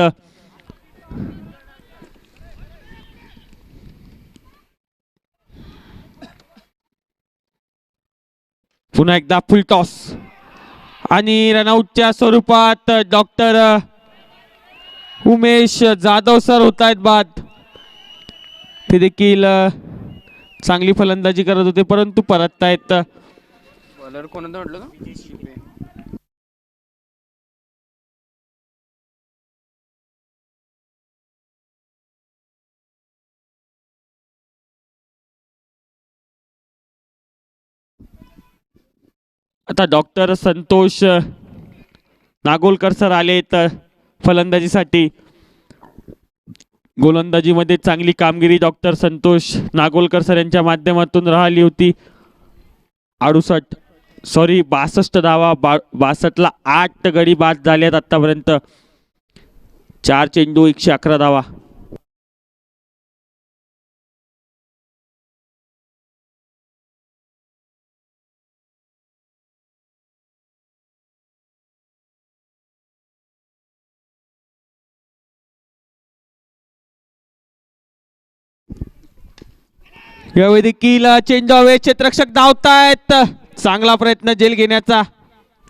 पुन्हा एकदा फुल टॉस आणि रनआउटच्या स्वरूपात डॉक्टर उमेश जाधव सर होत आहेत बाद. ते देखील चांगली फलंदाजी करत होते परंतु परततायत. बॉलर कोण होतं म्हटलं का? आता डॉक्टर संतोष नागोलकर सर आलेत फलंदाजीसाठी. गोलंदाजीमध्ये चांगली कामगिरी डॉक्टर संतोष नागोलकर सर यांच्या माध्यमातून राहिली होती. 62 धावा, 62ला 8 गडी बाद झाले आहेत आतापर्यंत. 4 चेंडू 111 धावा. यावेळी देखील चेंडू हवे, क्षेत्ररक्षक धावतायत. चांगला प्रयत्न झेल घेण्याचा.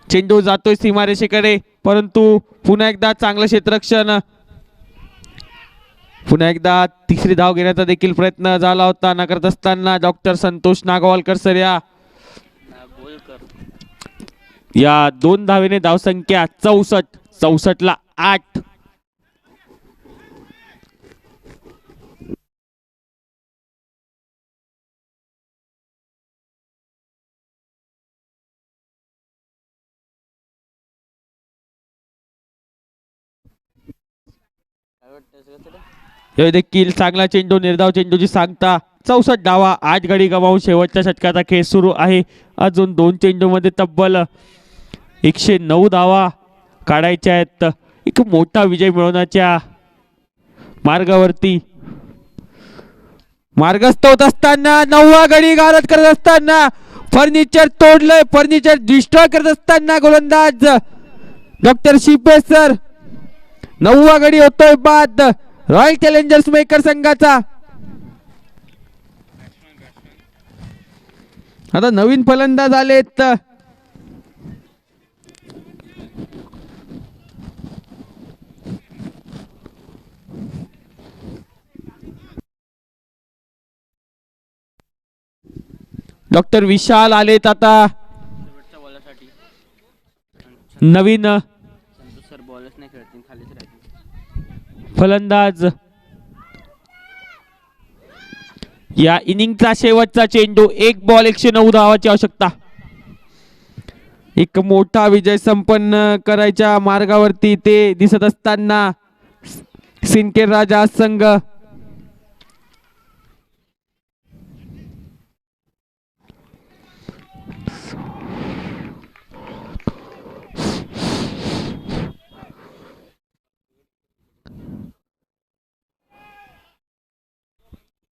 चेंडू जातोय सीमारेषेकडे परंतु पुन्हा एकदा चांगलं क्षेत्ररक्षण. पुन्हा एकदा तिसरी धाव घेण्याचा देखील प्रयत्न झाला होता. न करत असताना डॉक्टर संतोष नागवालकर सर या 2 धावेने धावसंख्या 64ला 8. हे देखील चांगला चेंडू, निर्धाव चेंडूची सांगता. 64 धावा, 8 गडी गमावून शेवटच्या षटकाचा खेळ सुरू आहे. अजून 2 चेंडूमध्ये तब्बल 109 धावा काढायच्या आहेत. एक मोठा विजय मिळवण्याच्या मार्गावरती मार्गस्थ होत असताना 9वा गडी गारद करत असताना फर्निचर तोडलंय, फर्निचर डिस्ट्रॉय करत असताना गोलंदाज डॉक्टर शिपे सर. 9वा गडी होतोय बाद रॉयल चॅलेंजर्स मेकर संघाचा. आता नवीन फलंदाज आलेत. डॉक्टर विशाल आलेत आता शेवटच्या बॉलरसाठी. नवीन संतोष सर बॉलच नाही खेळतील, खालीच राहतील. फलंदाज. या इनिंगचा शेवटचा चेंडू, 1 बॉल 109 धावाची आवश्यकता. एक मोठा विजय संपन्न करायच्या मार्गावरती ते दिसत असताना सिंदखेड राजा संघ.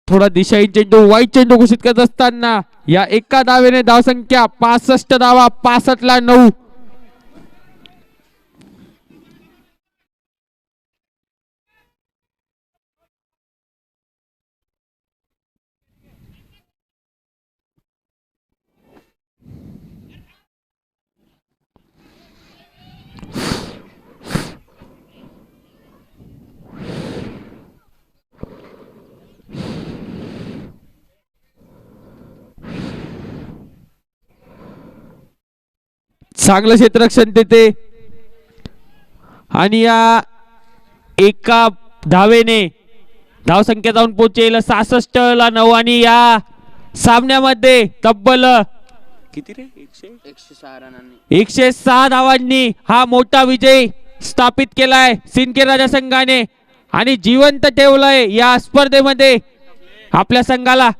थोडा दिशाहीन चेंडू, वाईट चेंडू घोषित करत असताना या एका धावेने धावसंख्या 65 धावा, 65ला 9. चांगलं क्षेत्ररक्षण देते आणि या एका धावेने धावसंख्या जाऊन पोहोचेल 66ला 9. आणि या सामन्यामध्ये तब्बल किती रे 106 रनांनी 106 धावांनी हा मोठा विजय स्थापित केलाय सिंदखेड राजा संघाने आणि जिवंत ठेवलंय या स्पर्धेमध्ये आपल्या संघाला.